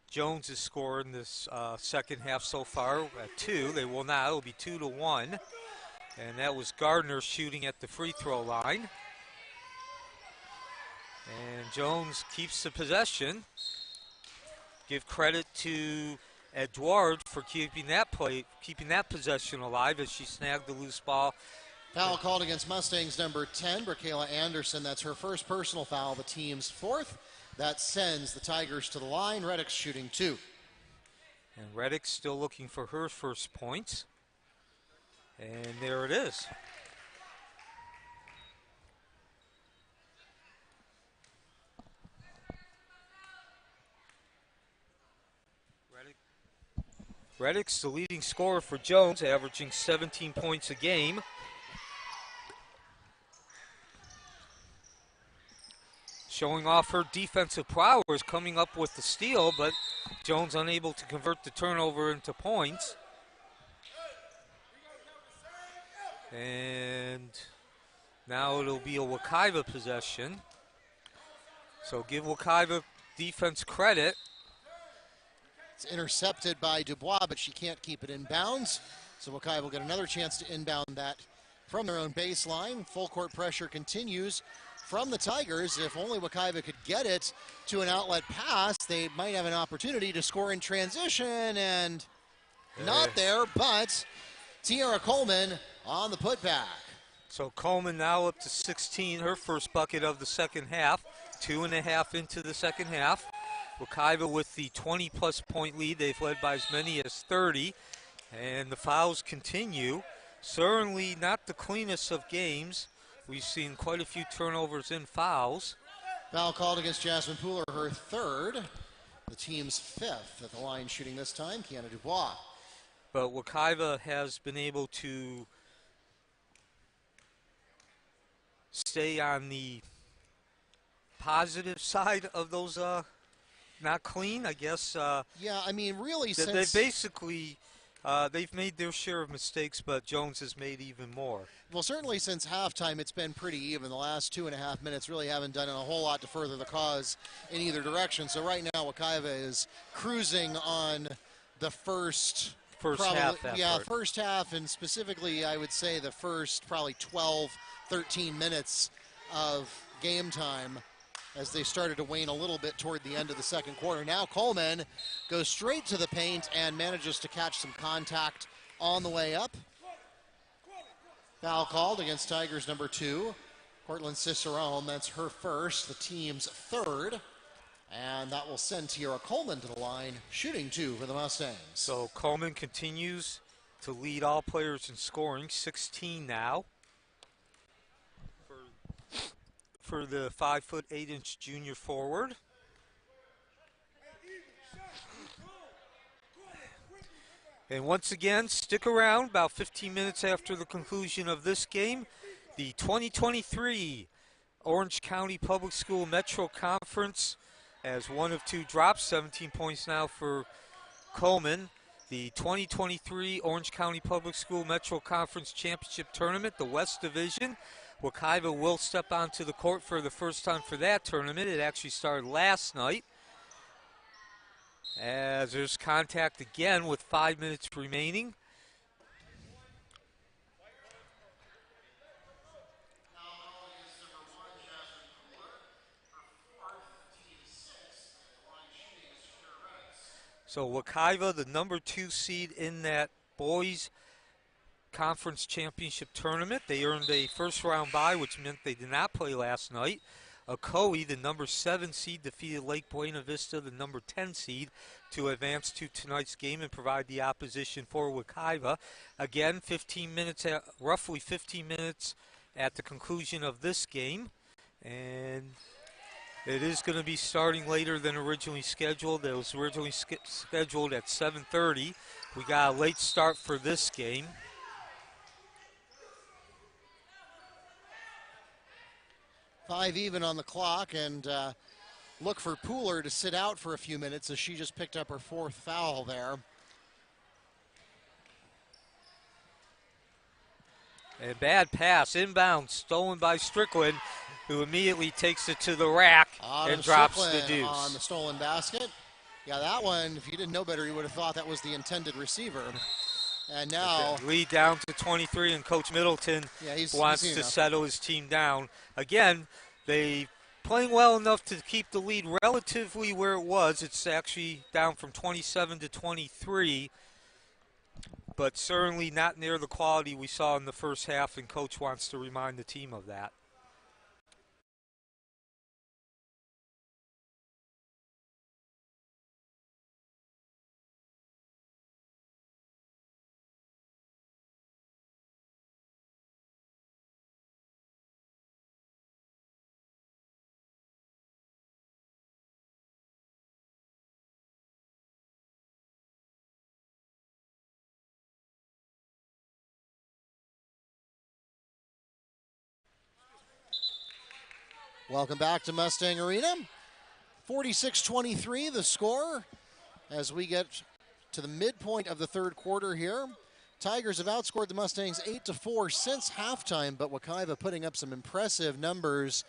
Jones' score in this second half so far at 2. They will not. It'll be 2-1. And that was Gardner shooting at the free throw line. And Jones keeps the possession. Give credit to Edouard for keeping that possession alive as she snagged the loose ball. Foul called against Mustangs number 10, Bracayla Anderson. That's her first personal foul, the team's 4th. That sends the Tigers to the line. Reddix shooting 2. And Reddix still looking for her first points. And there it is. Reddix, the leading scorer for Jones, averaging 17 points a game. Showing off her defensive prowess, coming up with the steal, but Jones unable to convert the turnover into points. And now it'll be a Wekiva possession. So give Wekiva defense credit. It's intercepted by Dubois, but she can't keep it in bounds. So Wekiva will get another chance to inbound that from their own baseline. Full court pressure continues from the Tigers. If only Wekiva could get it to an outlet pass, they might have an opportunity to score in transition, and not there, but Tiara Coleman on the putback. So Coleman now up to 16, her first bucket of the second half, 2.5 into the second half. Wekiva with the 20-plus point lead. They've led by as many as 30, and the fouls continue. Certainly not the cleanest of games. We've seen quite a few turnovers and fouls. Foul called against Jasmine Pooler, her 3rd. The team's 5th at the line shooting this time, Kiana Dubois. But Wekiva has been able to stay on the positive side of those not clean, I guess. Yeah, I mean, really, they since basically they've made their share of mistakes, but Jones has made even more. Well, certainly since halftime, it's been pretty even. The last 2.5 minutes really haven't done a whole lot to further the cause in either direction. So right now, Wekiva is cruising on the first half. Yeah, first half, and specifically, I would say the first probably 12, 13 minutes of game time, as they started to wane a little bit toward the end of the second quarter. Now Coleman goes straight to the paint and manages to catch some contact on the way up. Foul called against Tigers number 2, Cortland Cicerone. That's her first, the team's 3rd. And that will send Tiara Coleman to the line, shooting 2 for the Mustangs. So Coleman continues to lead all players in scoring, 16 now. For the 5'8" junior forward. And once again, stick around about 15 minutes after the conclusion of this game. The 2023 Orange County Public School Metro Conference as one of 2 drops, 17 points now for Coleman. The 2023 Orange County Public School Metro Conference Championship Tournament, the West Division. Wekiva will step onto the court for the first time for that tournament. It actually started last night. As there's contact again with 5 minutes remaining. So Wekiva, the number 2 seed in that boys conference championship tournament. They earned a first round bye, which meant they did not play last night. Ocoee, the number 7 seed, defeated Lake Buena Vista, the number 10 seed, to advance to tonight's game and provide the opposition for Wekiva. Again, roughly 15 minutes at the conclusion of this game. And it is going to be starting later than originally scheduled. It was originally scheduled at 7:30. We got a late start for this game. Five even on the clock, and look for Pooler to sit out for a few minutes as she just picked up her 4th foul there. A bad pass, inbound, stolen by Strickland, who immediately takes it to the rack and drops the deuce. On the stolen basket. Yeah, that one, if you didn't know better, you would have thought that was the intended receiver. And now... lead down to 23, and Coach Middleton wants to settle his team down. Again, they playing well enough to keep the lead relatively where it was. It's actually down from 27 to 23. But certainly not near the quality we saw in the first half, and Coach wants to remind the team of that. Welcome back to Mustang Arena. 46-23 the score as we get to the midpoint of the third quarter here. Tigers have outscored the Mustangs 8-4 since halftime, but Wekiva putting up some impressive numbers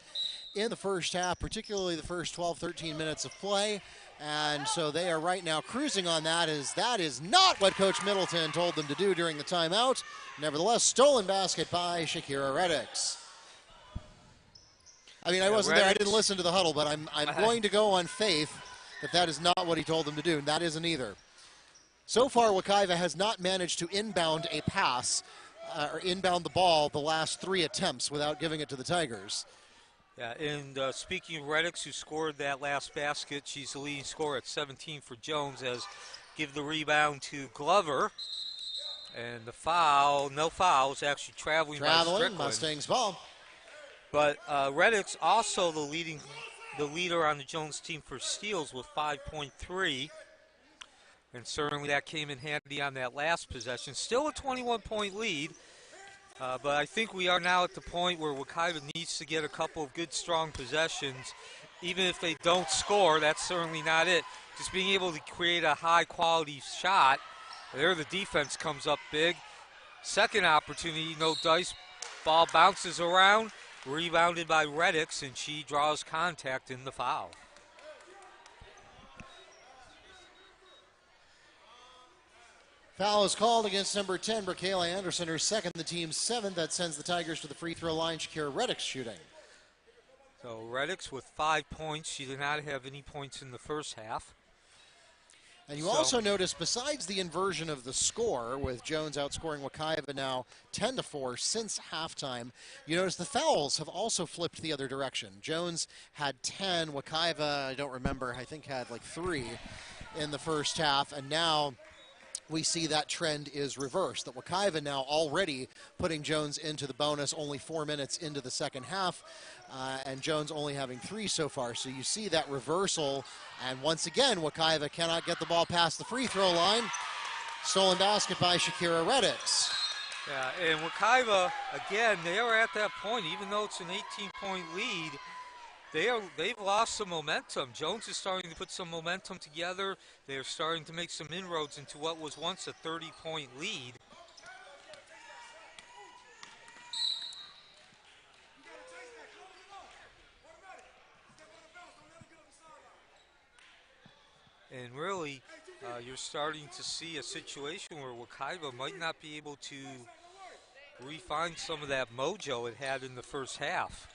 in the first half, particularly the first 12-13 minutes of play. And so they are right now cruising on that, as that is not what Coach Middleton told them to do during the timeout. Nevertheless, stolen basket by Shakira Reddix. I mean, I wasn't there. I didn't listen to the huddle, but I'm going to go on faith that that is not what he told them to do, and that isn't either. So far, Wekiva has not managed to inbound a pass or inbound the ball the last 3 attempts without giving it to the Tigers. Yeah, and speaking of Reddix, who scored that last basket, she's the leading scorer at 17 for Jones, as give the rebound to Glover. And the foul, no fouls, actually traveling by Strickland. Mustangs ball. But Reddix also the leader on the Jones team for steals with 5.3. And certainly that came in handy on that last possession. Still a 21-point lead. But I think we are now at the point where Wekiva needs to get a couple of good, strong possessions. Even if they don't score, that's certainly not it. Just being able to create a high-quality shot. There the defense comes up big. Second opportunity, no dice. Ball bounces around. Rebounded by Reddix, and she draws contact in the foul. Foul is called against number 10, Bracayla Anderson, her second, the team's 7th. That sends the Tigers to the free throw line. Shakira Reddix shooting. So Reddix with 5 points. She did not have any points in the first half. And you also notice, besides the inversion of the score, with Jones outscoring Wekiva now 10-4 since halftime, you notice the fouls have also flipped the other direction. Jones had 10, Wekiva, I don't remember, I think had like 3 in the first half, and now we see that trend is reversed, that Wekiva now already putting Jones into the bonus only 4 minutes into the second half, and Jones only having 3 so far. So you see that reversal, and once again, Wekiva cannot get the ball past the free throw line. Stolen basket by Shakira Reddix. Yeah, and Wekiva, again, they are at that point, even though it's an 18-point lead, they've lost some momentum. Jones is starting to put some momentum together. They're starting to make some inroads into what was once a 30-point lead. And really, you're starting to see a situation where Wekiva might not be able to refine some of that mojo it had in the first half.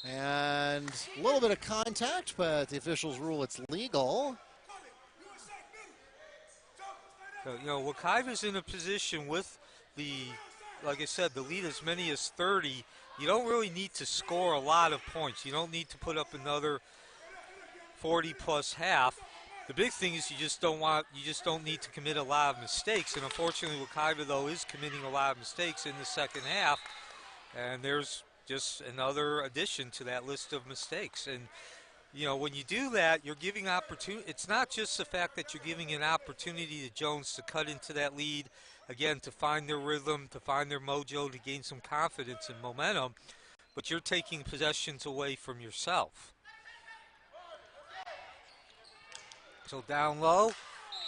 And a little bit of contact, but the officials rule it's legal. So, you know, Wekiva's in a position with like I said, the lead as many as 30. You don't really need to score a lot of points. You don't need to put up another 40 plus half. The big thing is you just don't need to commit a lot of mistakes. And unfortunately, Wekiva though is committing a lot of mistakes in the second half. And there's just another addition to that list of mistakes. And you know, when you do that, you're giving opportunity. It's not just the fact that you're giving an opportunity to Jones to cut into that lead, again, to find their rhythm, to find their mojo, to gain some confidence and momentum, but you're taking possessions away from yourself. So down low,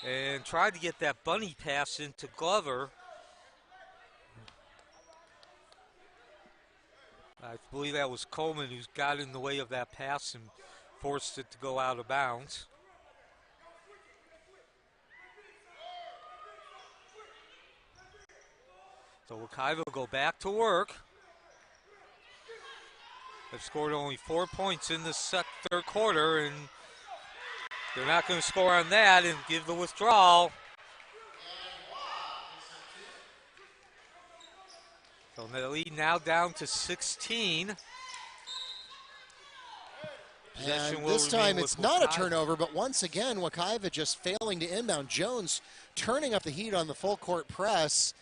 and try to get that bunny pass into Glover. I believe that was Coleman who's got in the way of that pass and forced it to go out of bounds. So Wekiva will go back to work. They've scored only 4 points in the third quarter, and they're not going to score on that and give the withdrawal. So the lead now down to 16. And this time it's not a turnover, but once again, Wekiva just failing to inbound. Jones turning up the heat on the full court press,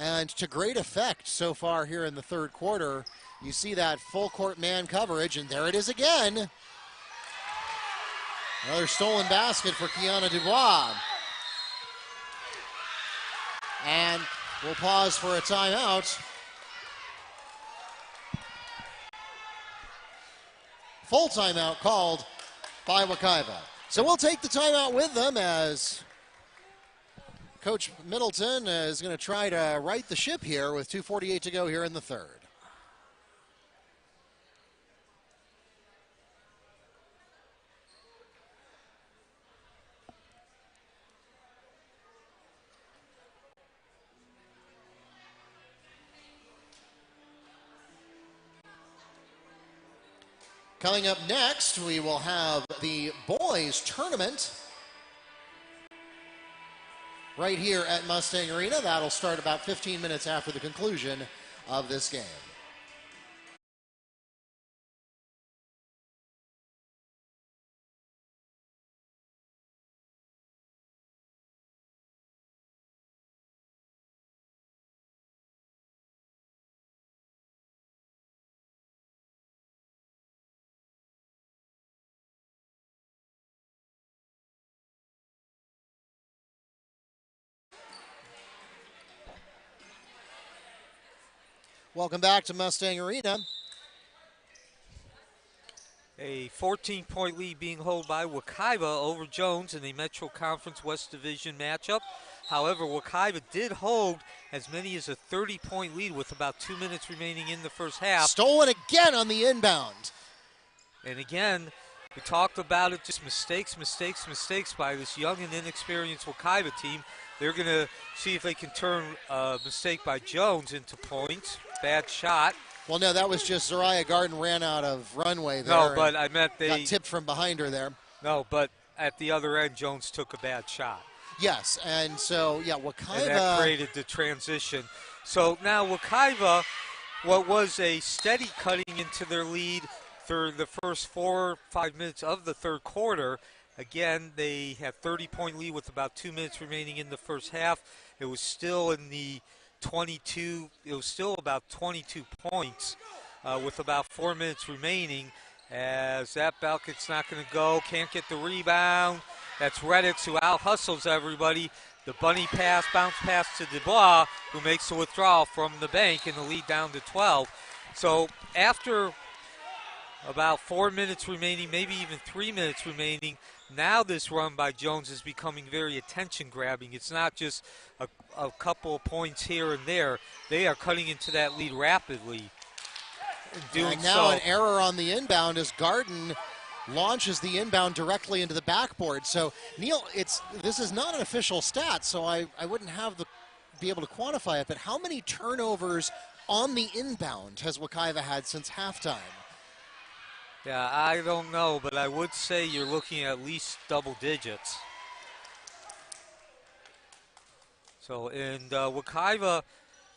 and to great effect so far here in the third quarter. You see that full court man coverage, and there it is again. Another stolen basket for Kiana Dubois. And we'll pause for a timeout. Full timeout called by Wekiva. So we'll take the timeout with them as Coach Middleton is going to try to right the ship here with 2:48 to go here in the third. Coming up next, we will have the boys tournament right here at Mustang Arena. That'll start about 15 minutes after the conclusion of this game. Welcome back to Mustang Arena. A 14-point lead being held by Wekiva over Jones in the Metro Conference West Division matchup. However, Wekiva did hold as many as a 30-point lead with about 2 minutes remaining in the first half. Stolen again on the inbound. And again, we talked about it, just mistakes by this young and inexperienced Wekiva team. They're going to see if they can turn a mistake by Jones into points. Bad shot. Well, no, that was just Zariah Garden ran out of runway there. No, but I meant they got tipped from behind her there. No, but at the other end, Jones took a bad shot. Yes, and so, yeah, Wekiva. And that created the transition. So now Wekiva, what was a steady cutting into their lead for the first 4 or 5 minutes of the third quarter. Again, they had 30-point lead with about 2 minutes remaining in the first half. It was still in the 22. It was still about 22 points with about 4 minutes remaining. As that bucket's not going to go, can't get the rebound. That's Reddix who out-hustles everybody. The bunny pass, bounce pass to Dubois, who makes the withdrawal from the bank and the lead down to 12. So after about 4 minutes remaining, maybe even 3 minutes remaining, now this run by Jones is becoming very attention-grabbing. It's not just a couple of points here and there. They are cutting into that lead rapidly. doing and now so. an error on the inbound as Garden launches the inbound directly into the backboard. So, Neil, this is not an official stat, so I wouldn't be able to quantify it, but how many turnovers on the inbound has Wekiva had since halftime? Yeah, I don't know, but I would say you're looking at least double digits. So, and Wekiva,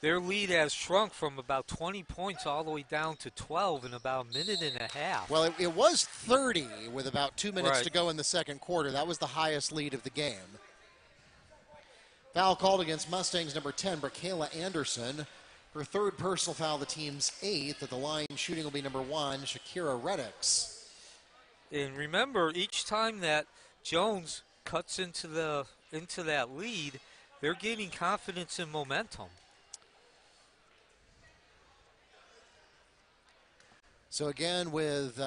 their lead has shrunk from about 20 points all the way down to 12 in about a minute and a half. Well, it was 30 with about 2 minutes Right. to go in the second quarter. That was the highest lead of the game. Foul called against Mustangs number 10, Bracayla Anderson. Her third personal foul, the team's eighth. At the line, shooting will be number 1, Shakira Reddix. And remember, each time that Jones cuts into that lead, they're gaining confidence and momentum. So again, with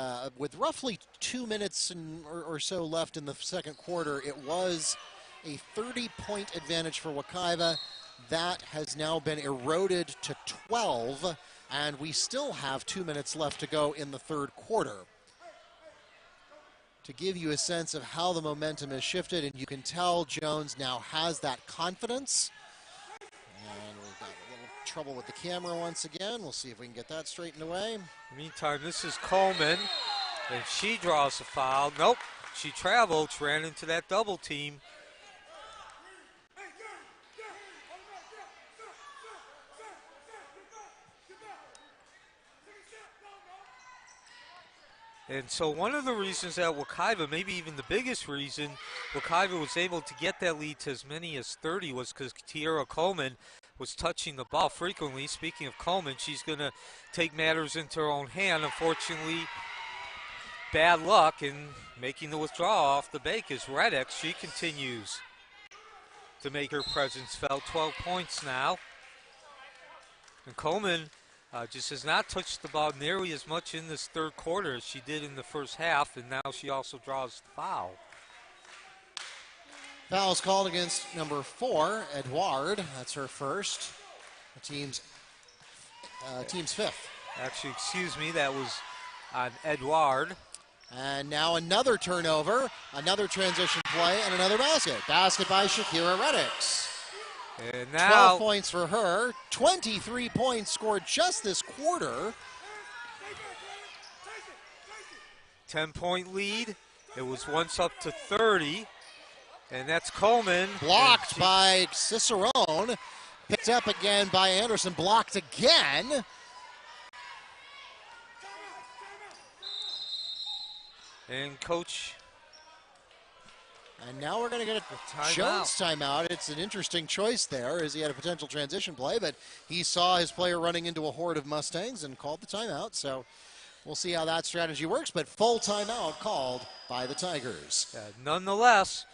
roughly 2 minutes or so left in the second quarter, it was a 30-point advantage for Wekiva. That has now been eroded to 12, and we still have 2 minutes left to go in the third quarter. To give you a sense of how the momentum has shifted, and you can tell Jones now has that confidence. And we've got a little trouble with the camera once again. We'll see if we can get that straightened away. Meantime, this is Coleman, and she draws a foul. Nope, she traveled, ran into that double team. And so one of the reasons that Wekiva, maybe even the biggest reason Wekiva was able to get that lead to as many as 30 was because Tiara Coleman was touching the ball frequently. Speaking of Coleman, she's going to take matters into her own hand. Unfortunately, bad luck in making the withdrawal off the bank is Reddix. She continues to make her presence felt. 12 points now. And Coleman just has not touched the ball nearly as much in this third quarter as she did in the first half, and now she also draws the foul. Foul's called against number 4, Edouard. That's her first. The team's fifth. Actually, excuse me, that was on Edouard. And now another turnover, another transition play, and another basket. Basket by Shakira Reddix. And now 12 points for her. 23 points scored just this quarter. 10-point lead. It was once up to 30. And that's Coleman. Blocked by Cicerone. Picked up again by Anderson. Blocked again. And Coach. And now we're going to get a Jones timeout. It's an interesting choice there as he had a potential transition play, but he saw his player running into a horde of Mustangs and called the timeout. So we'll see how that strategy works, but full timeout called by the Tigers. Nonetheless,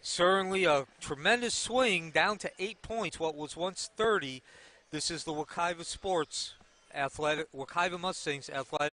certainly a tremendous swing down to 8 points, what was once 30. This is the Wekiva Wekiva Mustangs athletic.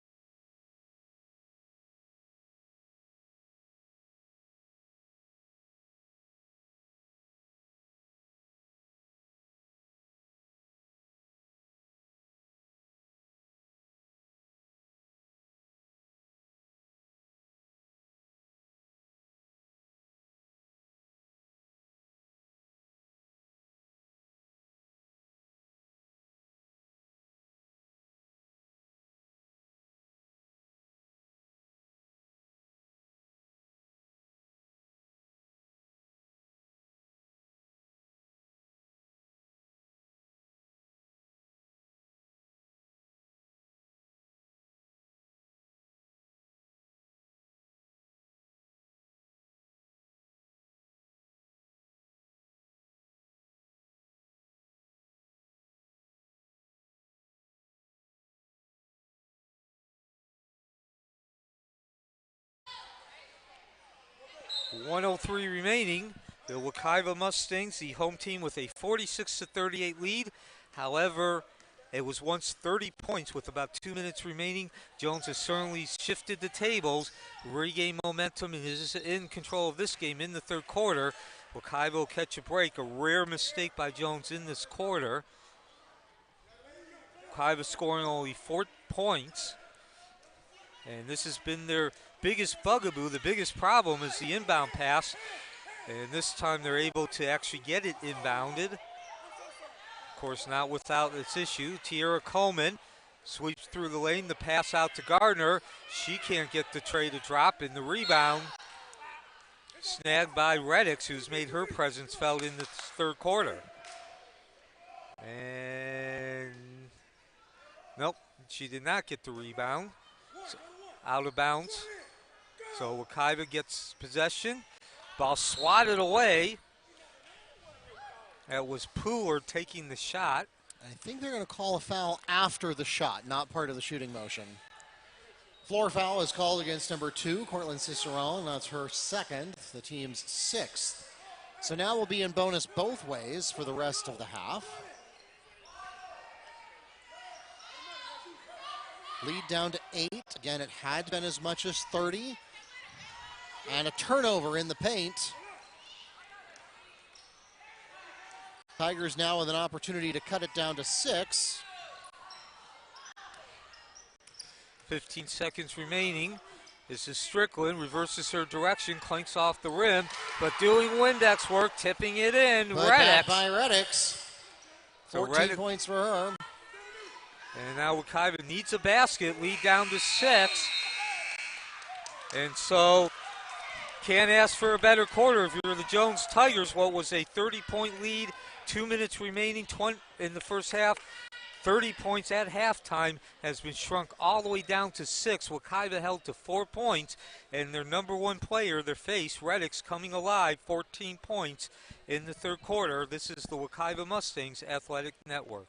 .103 remaining. The Wekiva Mustangs, the home team, with a 46-38 lead. However, it was once 30 points with about 2 minutes remaining. Jones has certainly shifted the tables, regained momentum, and is in control of this game in the third quarter. Wekiva will catch a break, a rare mistake by Jones in this quarter. Wekiva scoring only 4 points. And this has been their biggest bugaboo. The biggest problem is the inbound pass. And this time they're able to actually get it inbounded. Of course, not without its issue. Tiara Coleman sweeps through the lane, the pass out to Gardner. She can't get the tray to drop, and the rebound snagged by Reddix, who's made her presence felt in the third quarter. And nope, she did not get the rebound. So, out of bounds. So Wekiva gets possession. Ball swatted away. That was Pooler taking the shot. I think they're going to call a foul after the shot, not part of the shooting motion. Floor foul is called against number 2, Cortland Cicerone. That's her second, the team's 6th. So now we'll be in bonus both ways for the rest of the half. Lead down to 8. Again, it had been as much as 30. And a turnover in the paint. Tigers now with an opportunity to cut it down to 6. 15 seconds remaining. This is Strickland, reverses her direction, clanks off the rim, but doing Windex work, tipping it in. Put back by Reddix. 14 So points for her. And now Wekiva needs a basket, lead down to 6. And so can't ask for a better quarter if you're the Jones Tigers. What was a 30-point lead, 2 minutes remaining in the first half. 30 points at halftime has been shrunk all the way down to 6. Wekiva held to 4 points, and their number 1 player, their face, Reddix, coming alive, 14 points in the third quarter. This is the Wekiva Mustangs Athletic Network.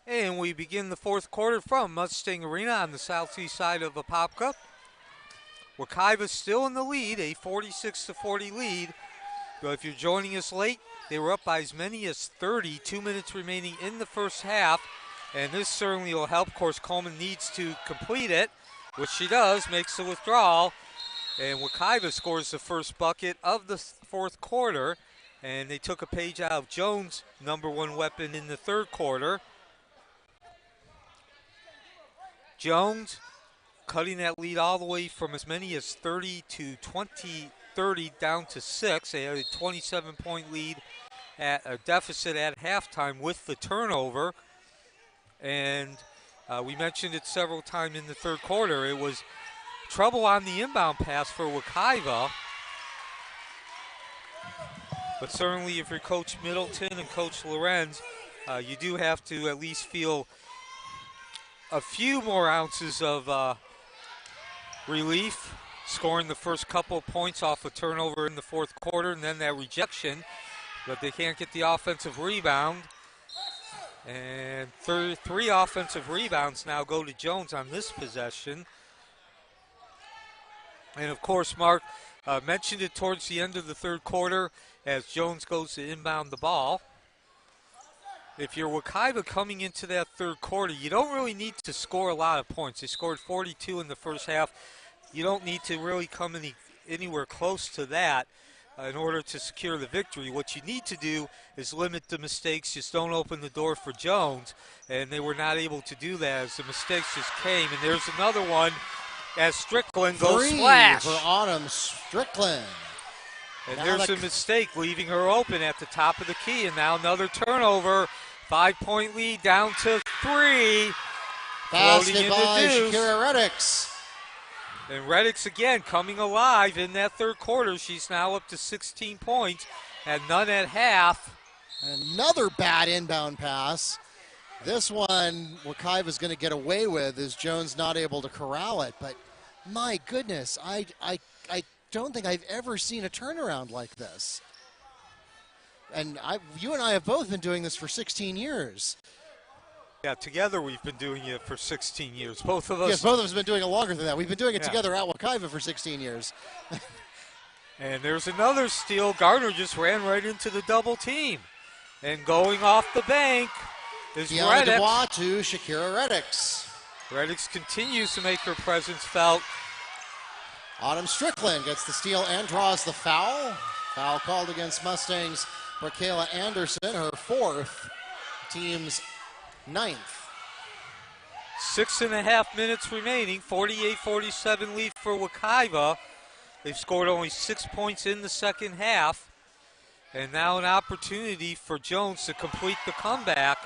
And we begin the fourth quarter from Mustang Arena on the southeast side of Apopka. Wekiva still in the lead, a 46-40 lead. But if you're joining us late, they were up by as many as 30, 2 minutes remaining in the first half. And this certainly will help. Of course, Coleman needs to complete it, which she does, makes the withdrawal. And Wekiva scores the first bucket of the fourth quarter. And they took a page out of Jones' number 1 weapon in the third quarter. Jones cutting that lead all the way from as many as 30 to 30 down to 6. They had a 27-point lead at a deficit at halftime with the turnover. And we mentioned it several times in the third quarter. It was trouble on the inbound pass for Wekiva. But certainly if you're Coach Middleton and Coach Lorenz, you do have to at least feel a few more ounces of relief, scoring the first couple of points off a turnover in the fourth quarter and then that rejection, but they can't get the offensive rebound. And three offensive rebounds now go to Jones on this possession. And of course, Mark mentioned it towards the end of the third quarter as Jones goes to inbound the ball. If you're Wekiva coming into that third quarter, you don't really need to score a lot of points. They scored 42 in the first half. You don't need to really come anywhere close to that. in order to secure the victory. What you need to do is limit the mistakes. Just don't open the door for Jones. And they were not able to do that as the mistakes just came. And there's another one as Strickland goes splash. For Autumn Strickland. And there's a mistake, leaving her open at the top of the key. And now another turnover. 5-point lead down to 3. Basket by Shakira Reddix. And Reddix again coming alive in that third quarter. She's now up to 16 points and none at half. Another bad inbound pass. This one Wekiva's going to get away with as Jones not able to corral it. But my goodness, I don't think I've ever seen a turnaround like this. And you and I have both been doing this for 16 years. Yeah, together we've been doing it for 16 years. Both of us. Yes, both of us have been doing it longer than that. We've been doing it together at Wekiva for 16 years. And there's another steal. Gardner just ran right into the double team. And going off the bank is Deanna Reddix. Dubois to Shakira Reddix. Reddix continues to make her presence felt. Autumn Strickland gets the steal and draws the foul. Foul called against Mustangs for Kayla Anderson, her 4th, team's 9th. 6.5 minutes remaining, 48-47 lead for Wekiva. They've scored only 6 points in the second half. And now an opportunity for Jones to complete the comeback.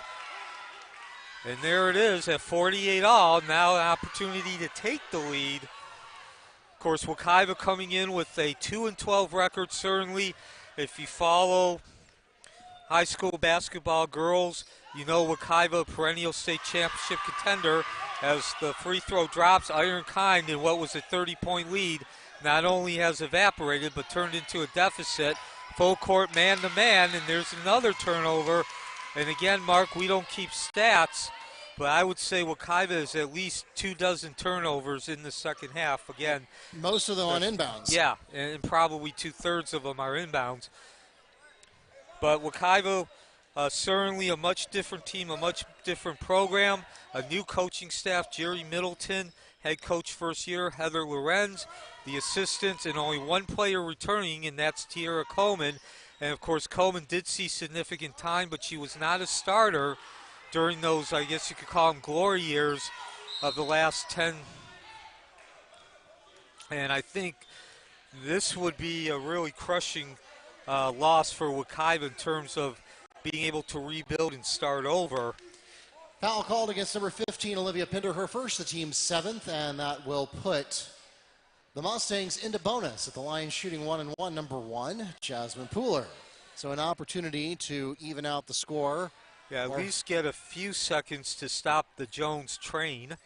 And there it is at 48 all. Now an opportunity to take the lead. Of course, Wekiva coming in with a 2-12 record. Certainly, if you follow high school basketball girls, you know Wekiva, perennial state championship contender. As the free throw drops, Iron Kind in what was a 30-point lead not only has evaporated but turned into a deficit. Full court man-to-man, and there's another turnover. And again, Mark, we don't keep stats, but I would say Wekiva is at least 24 turnovers in the second half. Again, most of them on inbounds. Yeah, and probably 2/3 of them are inbounds. But Wekiva, certainly a much different team, a much different program, a new coaching staff, Jerry Middleton, head coach first year, Heather Lorenz, the assistants, and only one player returning, and that's Tiara Coleman. And, of course, Coleman did see significant time, but she was not a starter during those, I guess you could call them glory years of the last 10. And I think this would be a really crushing loss for Wekiva in terms of being able to rebuild and start over. Foul called against number 15, Olivia Pinder, her first, the team's 7th, and that will put the Mustangs into bonus at the line shooting 1-1, number 1, Jasmine Pooler. So an opportunity to even out the score. Yeah, at least get a few seconds to stop the Jones train.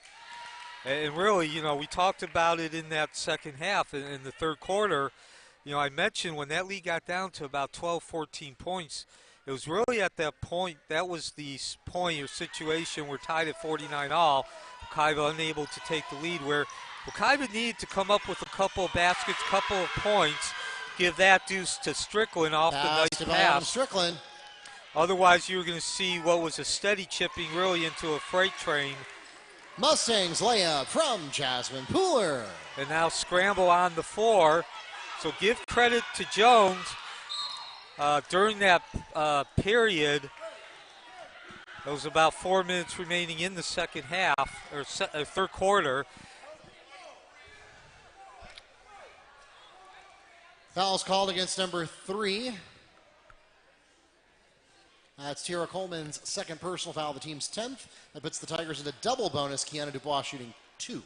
And really, you know, we talked about it in that second half, in the third quarter. You know, I mentioned when that lead got down to about 12, 14 points, it was really at that point, that was the point or situation we're tied at 49 all. Wekiva unable to take the lead, where Wekiva needed to come up with a couple of baskets, couple of points, give that deuce to Strickland off the nice pass. Strickland. Otherwise, you were going to see what was a steady chipping really into a freight train. Mustangs layup from Jasmine Pooler. And now scramble on the floor. So give credit to Jones. During that period, there was about 4 minutes remaining in the second half, or third quarter. Fouls called against number 3. That's Tiara Coleman's second personal foul, the team's 10th. That puts the Tigers into double bonus. Kiana Dubois shooting 2.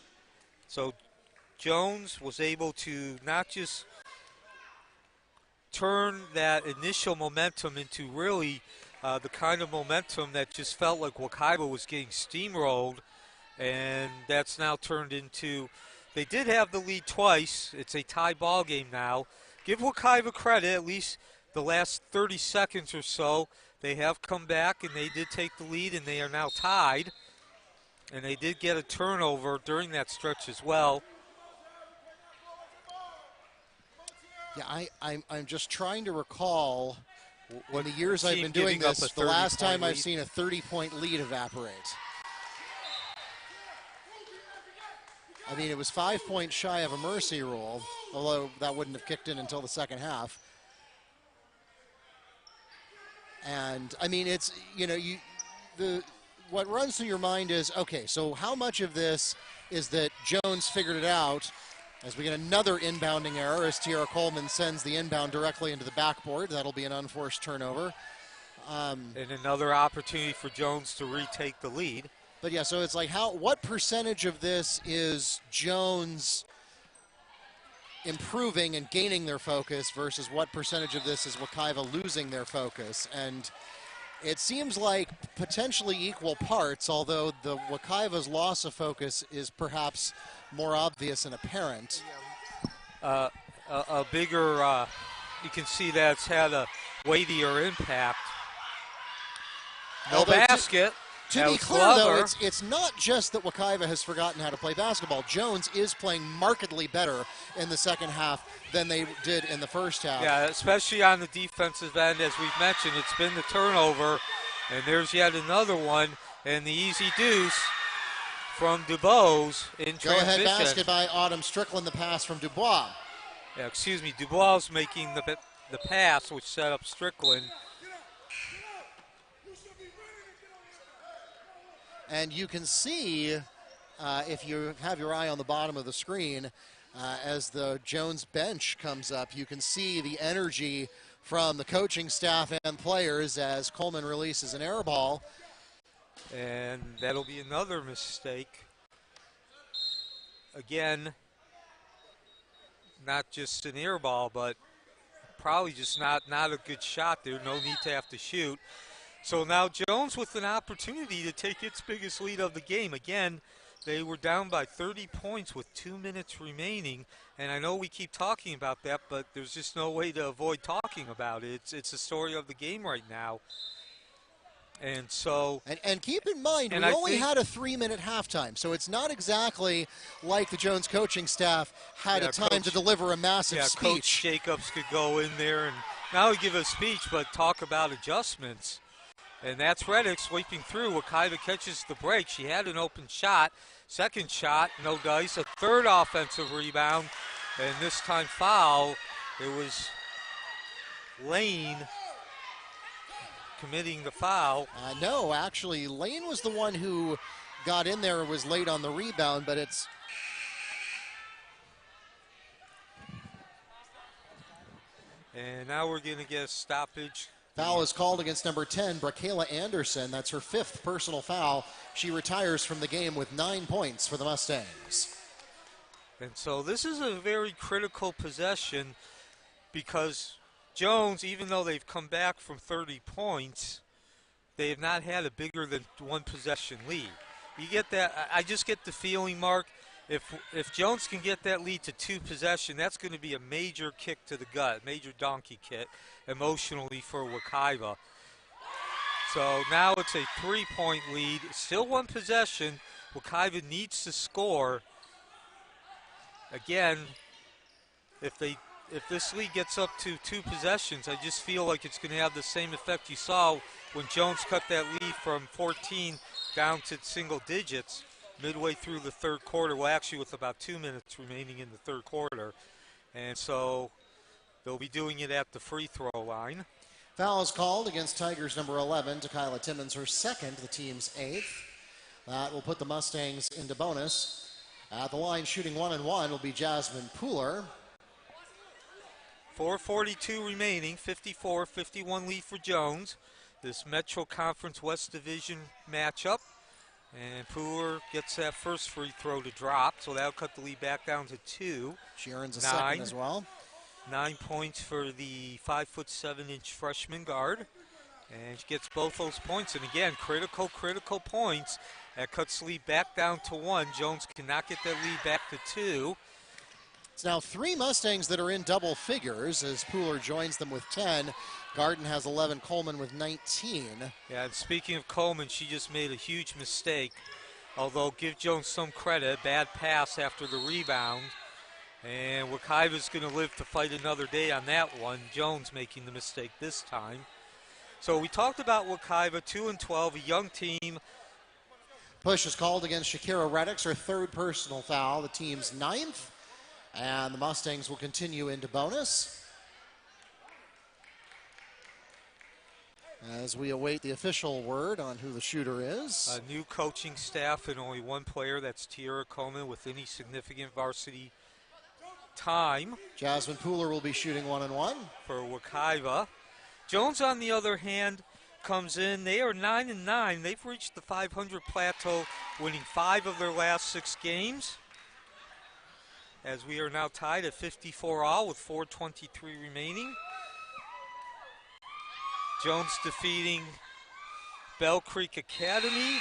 So Jones was able to not just turn that initial momentum into really the kind of momentum that just felt like Wekiva was getting steamrolled, and that's now turned into, they did have the lead twice. It's a tie ball game now. Give Wekiva credit, at least the last 30 seconds or so, they have come back and they did take the lead, and they are now tied. And they did get a turnover during that stretch as well. Yeah, I'm just trying to recall in the years I've been doing this, the last time I've seen a 30-point lead evaporate. I mean, it was 5 points shy of a mercy rule, although that wouldn't have kicked in until the second half. And I mean, it's, what runs through your mind is, okay, so how much of this is that Jones figured it out as we get another inbounding error as Tierra Coleman sends the inbound directly into the backboard. That'll be an unforced turnover. And another opportunity for Jones to retake the lead. But yeah, so it's like what percentage of this is Jones improving and gaining their focus versus what percentage of this is Wekiva losing their focus? And it seems like potentially equal parts, although the Wekiva's loss of focus is perhaps more obvious and apparent. A bigger, you can see that it's had a weightier impact. No basket. To be clear, though, it's not just that Wekiva has forgotten how to play basketball. Jones is playing markedly better in the second half than they did in the first half. Yeah, especially on the defensive end, as we've mentioned. It's been the turnover, and there's yet another one, and the easy deuce from Dubois in transition. Go-ahead basket by Autumn Strickland, the pass from Dubois. Yeah, excuse me, Dubois making the pass, which set up Strickland. And you can see, if you have your eye on the bottom of the screen, as the Jones bench comes up, you can see the energy from the coaching staff and players as Coleman releases an air ball. And that'll be another mistake. Again, not just an air ball, but probably just not a good shot there. No need to have to shoot. So now Jones with an opportunity to take its biggest lead of the game. Again, they were down by 30 points with 2 minutes remaining. And I know we keep talking about that, but there's just no way to avoid talking about it. It's the story of the game right now. And so... And keep in mind, we only had a 3-minute halftime, so it's not exactly like the Jones coaching staff had a time to deliver a massive speech. Coach Jacobs could go in there and not only give a speech, but talk about adjustments. And that's Reddick sweeping through. Wekiva catches the break. She had an open shot. Second shot, no dice. A third offensive rebound. And this time foul. It was Lane committing the foul. No, actually, Lane was the one who got in there and was late on the rebound, but it's... And now we're going to get a stoppage. Foul is called against number 10, Brakayla Anderson. That's her 5th personal foul. She retires from the game with 9 points for the Mustangs. And so this is a very critical possession because Jones, even though they've come back from 30 points, they have not had a bigger than one possession lead. You get that? I just get the feeling, Mark, if Jones can get that lead to 2 possession, that's going to be a major kick to the gut, major donkey kick emotionally for Wekiva. So now it's a 3-point lead, still 1 possession. Wekiva needs to score. Again, if this lead gets up to 2 possessions, I just feel like it's going to have the same effect you saw when Jones cut that lead from 14 down to single digits midway through the third quarter. Well, actually with about 2 minutes remaining in the third quarter. And so they'll be doing it at the free throw line. Foul is called against Tigers number 11, Kyla Timmons, her 2nd, the team's 8th. That will put the Mustangs into bonus. At the line shooting 1-1 will be Jasmine Pooler. 4:42 remaining, 54-51 lead for Jones. This Metro Conference West Division matchup. And Pooler gets that first free throw to drop, so that'll cut the lead back down to 2. She earns a 2nd as well. 9 points for the 5'7" freshman guard. And she gets both those points. And again, critical points. That cuts the lead back down to 1. Jones cannot get that lead back to 2. It's now 3 Mustangs that are in double figures as Pooler joins them with 10. Garden has 11, Coleman with 19. Yeah, and speaking of Coleman, she just made a huge mistake. Although, give Jones some credit, bad pass after the rebound. And Wekiva's going to live to fight another day on that one. Jones making the mistake this time. So we talked about Wekiva, 2-12, a young team. Push is called against Shakira Reddix, her 3rd personal foul, the team's 9th. And the Mustangs will continue into bonus. as we await the official word on who the shooter is. A new coaching staff and only one player, that's Tiara Coleman, with any significant varsity time. Jasmine Pooler will be shooting 1-1. For Wekiva. Jones, on the other hand, comes in. They are 9-9. They've reached the 500 plateau, winning 5 of their last 6 games. As we are now tied at 54 all with 4:23 remaining. Jones defeating Bell Creek Academy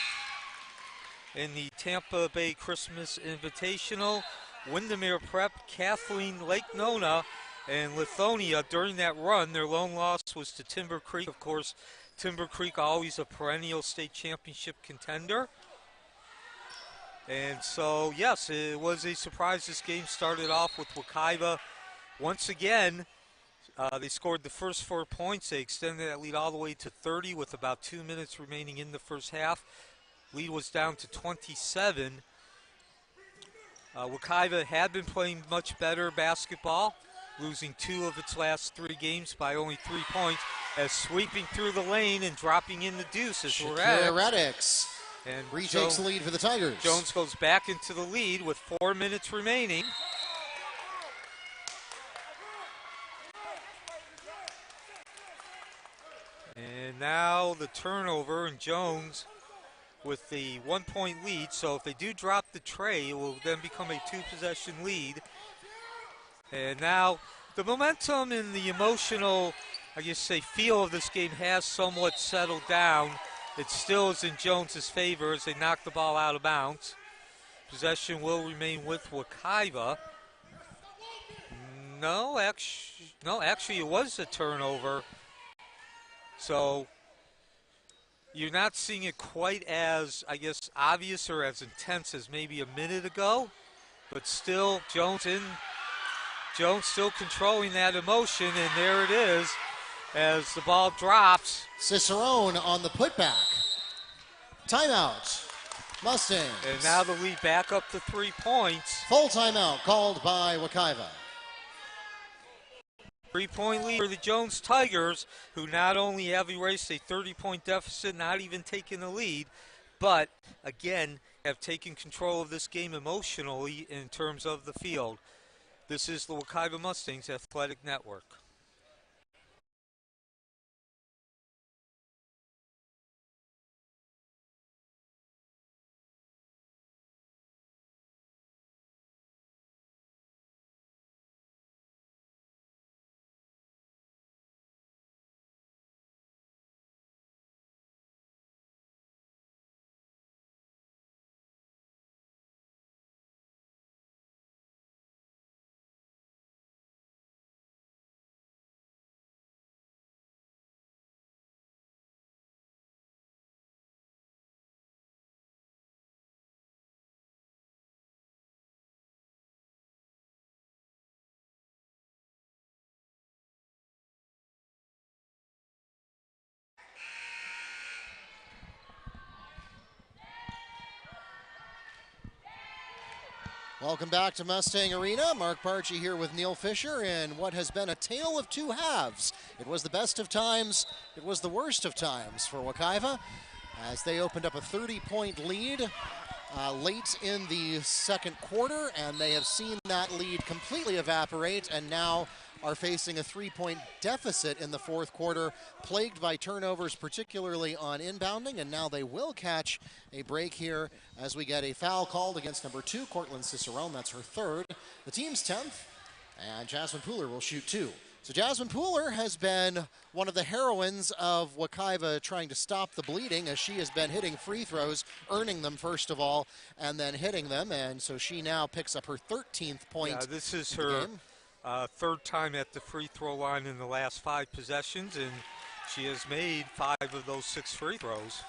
in the Tampa Bay Christmas Invitational. Windermere Prep, Kathleen, Lake Nona, and Lithonia. During that run, their lone loss was to Timber Creek. Of course, Timber Creek always a perennial state championship contender. And so, yes, it was a surprise. This game started off with Wekiva. Once again, they scored the first 4 points. They extended that lead all the way to 30 with about 2 minutes remaining in the first half. Lead was down to 27. Wekiva had been playing much better basketball, losing 2 of its last 3 games by only 3 points, as sweeping through the lane and dropping in the deuce as we're at it. Reddix And retakes the lead for the Tigers. Jones goes back into the lead with 4 minutes remaining. And now the turnover, and Jones with the 1-point lead. So if they do drop the tray, it will then become a 2-possession lead. And now the momentum and the emotional, I guess say, feel of this game has somewhat settled down. It still is in Jones's favor as they knock the ball out of bounds. Possession will remain with Wekiva. No, actually it was a turnover. So you're not seeing it quite as, I guess, obvious or as intense as maybe a minute ago. But still, Jones still controlling that emotion, and there it is as the ball drops. Cicerone on the putback. Timeout. Mustangs. And now the lead back up to 3 points. Full timeout called by Wekiva. 3-point lead for the Jones Tigers, who not only have erased a 30-point deficit, not even taking the lead, but again have taken control of this game emotionally in terms of the field. This is the Wekiva Mustangs Athletic Network. Welcome back to Mustang Arena. Mark Barchi here with Neil Fisher in what has been a tale of 2 halves. It was the best of times, it was the worst of times for Wekiva as they opened up a 30-point lead late in the second quarter, and they have seen that lead completely evaporate and now are facing a 3-point deficit in the fourth quarter, plagued by turnovers, particularly on inbounding, and now they will catch a break here as we get a foul called against number 2, Cortland Cicerone. That's her 3rd. The team's 10th, and Jasmine Pooler will shoot 2. So Jasmine Pooler has been one of the heroines of Wekiva trying to stop the bleeding, as she has been hitting free throws, earning them first of all, and then hitting them, and so she now picks up her 13th point. Yeah, this is her game. 3rd time at the free throw line in the last 5 possessions, and she has made 5 of those 6 free throws.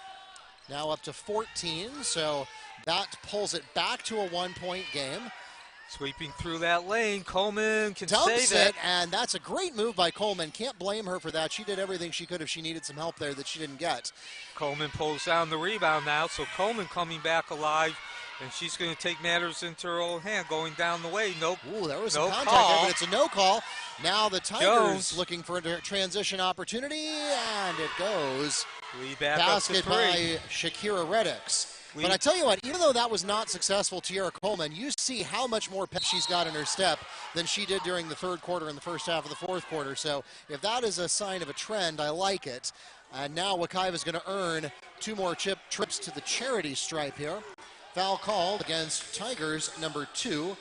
Now up to 14, so that pulls it back to a 1-point game. Sweeping through that lane, Coleman can Dumps save it. And that's a great move by Coleman. Can't blame her for that. She did everything she could if she needed some help there that she didn't get. Coleman pulls down the rebound now, so Coleman coming back alive And she's going to take matters into her own hand, going down the way. Ooh, there was no some contact call. there, but it's a no call. Now the Tigers Jones looking for a transition opportunity, and it goes. Lead back Basket up to 3. by Shakira Reddix. But I tell you what, even though that was not successful, Tiara Coleman, you see how much more pep she's got in her step than she did during the third quarter and the first half of the fourth quarter. So if that is a sign of a trend, I like it. And now Wekiva is going to earn 2 more trips to the charity stripe here. Foul called against Tigers number 2,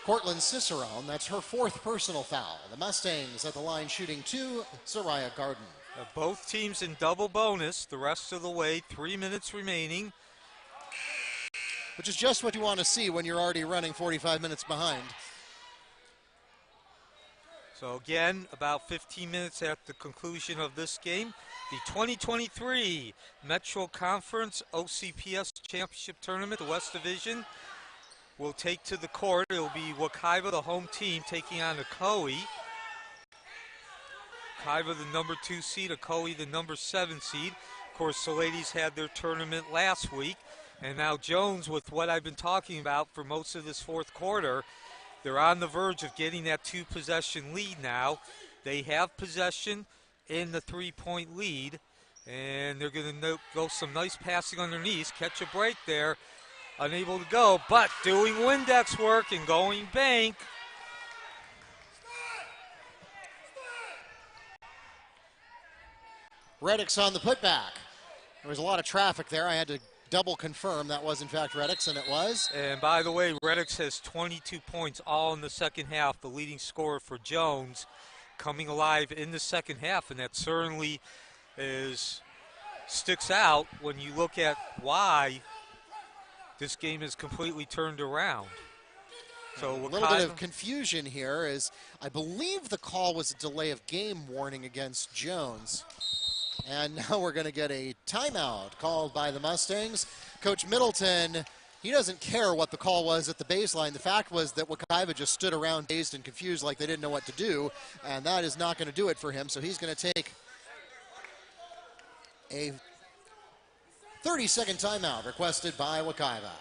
Cortland Cicerone. That's her 4th personal foul. The Mustangs at the line shooting 2, Soraya Garden. Both teams in double bonus the rest of the way. 3 minutes remaining. Which is just what you want to see when you're already running 45 minutes behind. So again, about 15 minutes at the conclusion of this game, the 2023 Metro Conference OCPS Championship Tournament, the West Division, will take to the court. It will be Wekiva, the home team, taking on Ocoee. Wekiva, the number 2 seed, Ocoee, the number 7 seed. Of course, the ladies had their tournament last week. And now Jones, with what I've been talking about for most of this fourth quarter, they're on the verge of getting that 2-possession lead now. They have possession in the 3-point lead, and they're going to go some nice passing underneath, catch a break there, unable to go, but doing Windex work and going bank. Reddix on the putback. There was a lot of traffic there. I had to double confirm that was in fact Reddix, and it was. And by the way, Reddix has 22 points all in the second half, the leading scorer for Jones, coming alive in the second half, and that certainly sticks out when you look at why this game is completely turned around. So a little bit of confusion here is I believe the call was a delay of game warning against Jones. And now we're going to get a timeout called by the Mustangs. Coach Middleton, he doesn't care what the call was at the baseline. The fact was that Wekiva just stood around dazed and confused like they didn't know what to do, and that is not going to do it for him. So he's going to take a 30-second timeout requested by Wekiva.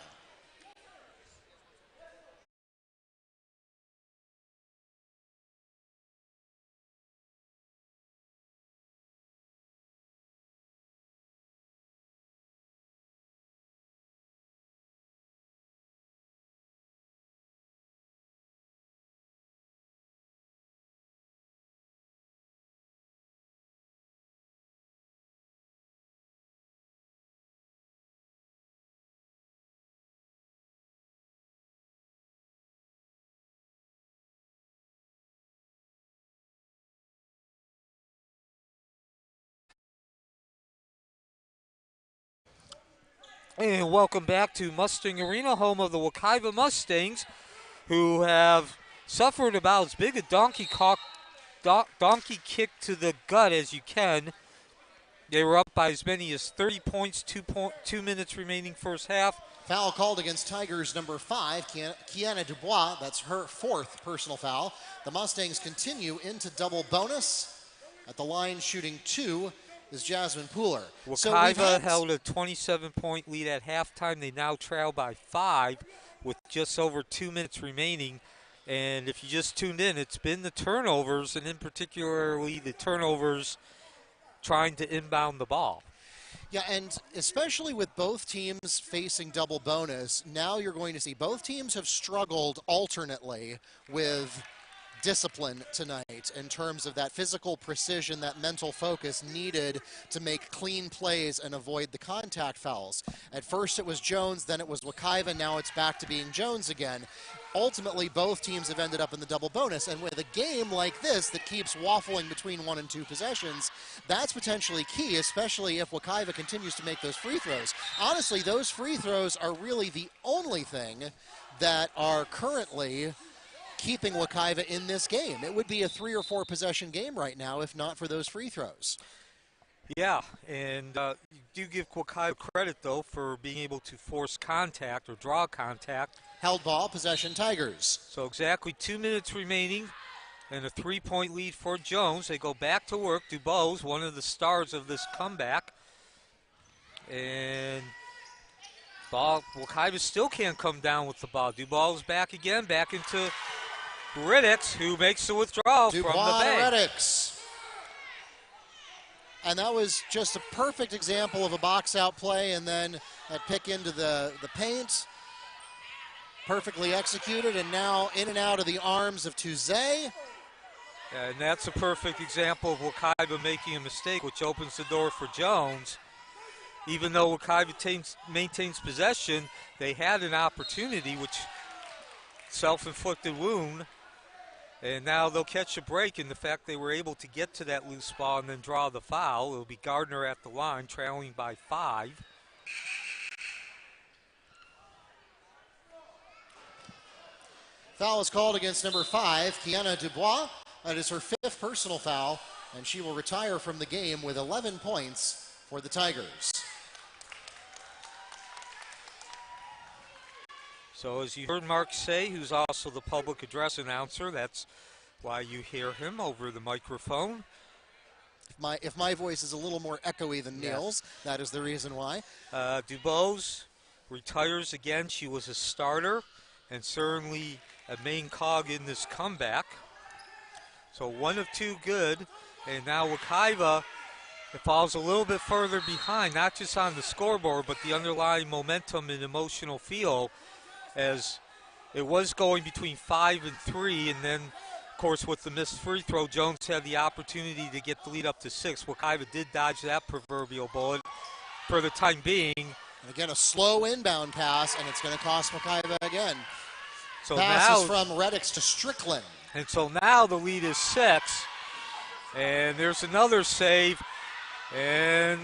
And welcome back to Mustang Arena, home of the Wekiva Mustangs, who have suffered about as big a donkey kick to the gut as you can. They were up by as many as 30 points, 2 minutes remaining first half. Foul called against Tigers number 5, Kiana Dubois. That's her 4th personal foul. The Mustangs continue into double bonus. At the line shooting 2 is Jasmine Pooler. Wekiva held a 27-point lead at halftime. They now trail by 5 with just over 2 minutes remaining. And if you just tuned in, it's been the turnovers, and in particularly the turnovers trying to inbound the ball. Yeah, and especially with both teams facing double bonus, now you're going to see both teams have struggled alternately with discipline tonight in terms of that physical precision, that mental focus needed to make clean plays and avoid the contact fouls. At first it was Jones, then it was Wekiva, now it's back to being Jones again. Ultimately, both teams have ended up in the double bonus, and with a game like this that keeps waffling between 1 and 2 possessions, that's potentially key, especially if Wekiva continues to make those free throws. Honestly, those free throws are really the only thing that are currently keeping Wekiva in this game. It would be a 3 or 4 possession game right now if not for those free throws. Yeah, and you do give Wekiva credit, though, for being able to force contact or draw contact. Held ball, possession Tigers. So exactly 2 minutes remaining and a 3-point lead for Jones. They go back to work. Dubose, one of the stars of this comeback. And Ball, Wekiva still can't come down with the ball. Dubois back again, back into Riddicks, who makes the withdrawal from the bank. Riddicks. And that was just a perfect example of a box-out play, and then that pick into the paint. Perfectly executed, and now in and out of the arms of Tuzé. And that's a perfect example of Wekiva making a mistake, which opens the door for Jones. Even though Wekiva maintains possession, they had an opportunity, which self-inflicted wound. And now they'll catch a break in the fact they were able to get to that loose ball and then draw the foul. It'll be Gardner at the line, trailing by 5. Foul is called against number 5, Kiana Dubois. That is her 5th personal foul, and she will retire from the game with 11 points for the Tigers. So as you heard Mark say, who's also the public address announcer, that's why you hear him over the microphone. If my voice is a little more echoey than Neil's, that is the reason why. Dubois retires again. She was a starter and certainly a main cog in this comeback. So 1 of 2 good, and now Wekiva, it falls a little bit further behind, not just on the scoreboard, but the underlying momentum and emotional feel, as it was going between 5 and 3, and then, of course, with the missed free throw, Jones had the opportunity to get the lead up to 6. Wekiva did dodge that proverbial bullet for the time being. And again, a slow inbound pass, and it's going to cost Wekiva again. So pass now, is from Riddicks to Strickland. And so now the lead is 6. And there's another save, and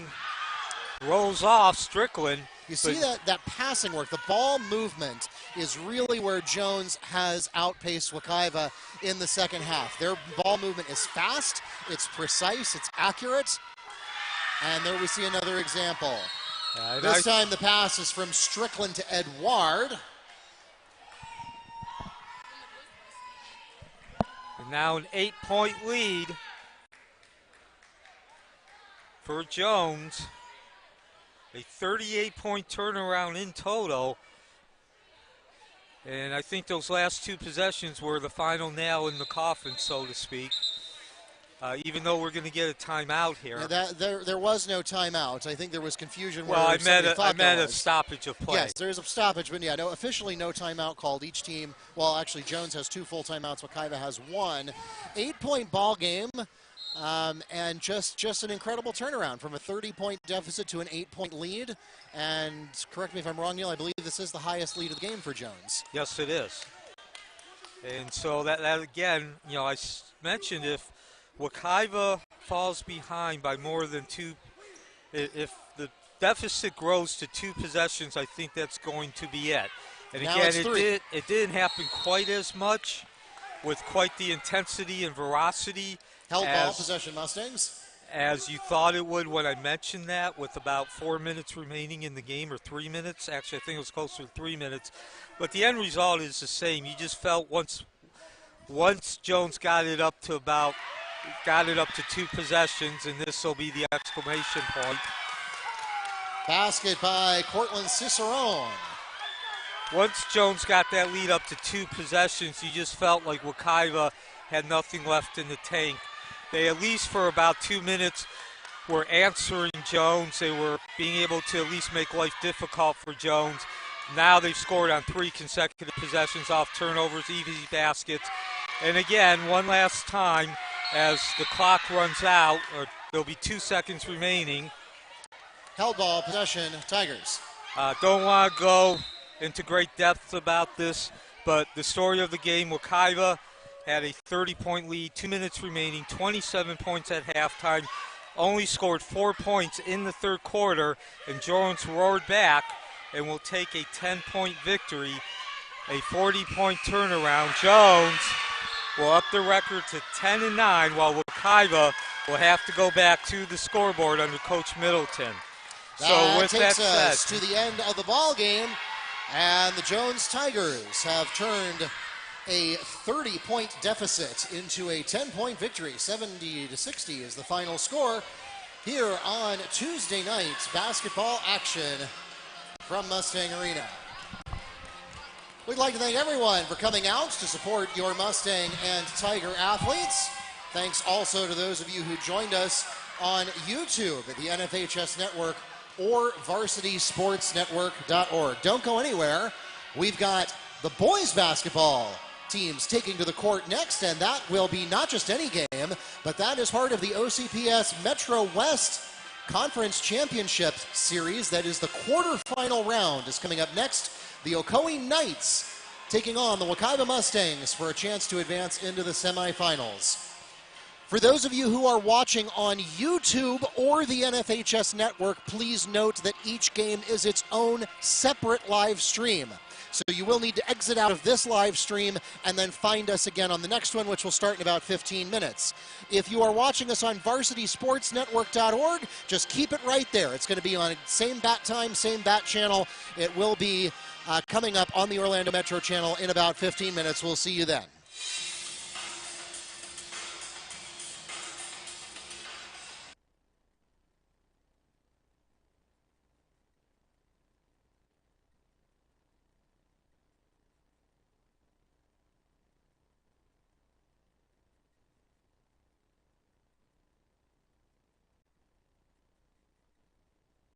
rolls off Strickland. You see that passing work, the ball movement is really where Jones has outpaced Wekiva in the second half. Their ball movement is fast, it's precise, it's accurate. And there we see another example. This time the pass is from Strickland to Edouard. And now an 8-point lead for Jones. A 38-point turnaround in total. And I think those last 2 possessions were the final nail in the coffin, so to speak. Even though we're going to get a timeout here. Yeah, there was no timeout. I think there was confusion. Well, I meant a stoppage of play. Yes, there is a stoppage, but yeah, no, officially no timeout called. Each team, well, actually Jones has 2 full timeouts. Wekiva has 1. 8-point ball game. And just an incredible turnaround from a 30-point deficit to an 8-point lead. And correct me if I'm wrong, Neil, I believe this is the highest lead of the game for Jones. Yes, it is. And so that again, I mentioned if Wekiva falls behind by more than 2, if the deficit grows to 2 possessions, I think that's going to be it. And now again, it didn't happen quite as much with quite the intensity and veracity. Held ball possession Mustangs. As you thought it would when I mentioned that, with about 4 minutes remaining in the game, or 3 minutes. Actually, I think it was closer to 3 minutes. But the end result is the same. You just felt once Jones got it up to 2 possessions, and this will be the exclamation point. Basket by Cortland Cicerone. Once Jones got that lead up to 2 possessions, you just felt like Wekiva had nothing left in the tank. They, at least for about 2 minutes, were answering Jones. They were being able to at least make life difficult for Jones. Now they've scored on 3 consecutive possessions off turnovers, easy baskets. And again, one last time, as the clock runs out, or there'll be 2 seconds remaining. Held ball possession, Tigers. Don't want to go into great depth about this, but the story of the game, Wekiva had a 30-point lead, 2 minutes remaining, 27 points at halftime, only scored 4 points in the third quarter, and Jones roared back and will take a 10-point victory, a 40-point turnaround. Jones will up the record to 10-9, while Wekiva will have to go back to the scoreboard under Coach Middleton. So with that said, us to the end of the ball game, and the Jones Tigers have turned a 30-point deficit into a 10-point victory. 70-60 is the final score here on Tuesday night's basketball action from Mustang Arena. We'd like to thank everyone for coming out to support your Mustang and Tiger athletes. Thanks also to those of you who joined us on YouTube at the NFHS Network or varsitysportsnetwork.org. Don't go anywhere. We've got the boys basketball teams taking to the court next, and that will be not just any game, but that is part of the OCPS Metro West Conference Championship Series. That is the quarterfinal round is coming up next. The Ocoee Knights taking on the Wekiva Mustangs for a chance to advance into the semifinals. For those of you who are watching on YouTube or the NFHS Network, please note that each game is its own separate live stream. So you will need to exit out of this live stream and then find us again on the next one, which will start in about 15 minutes. If you are watching us on varsitysportsnetwork.org, just keep it right there. It's going to be on same bat time, same bat channel. It will be coming up on the Orlando Metro channel in about 15 minutes. We'll see you then.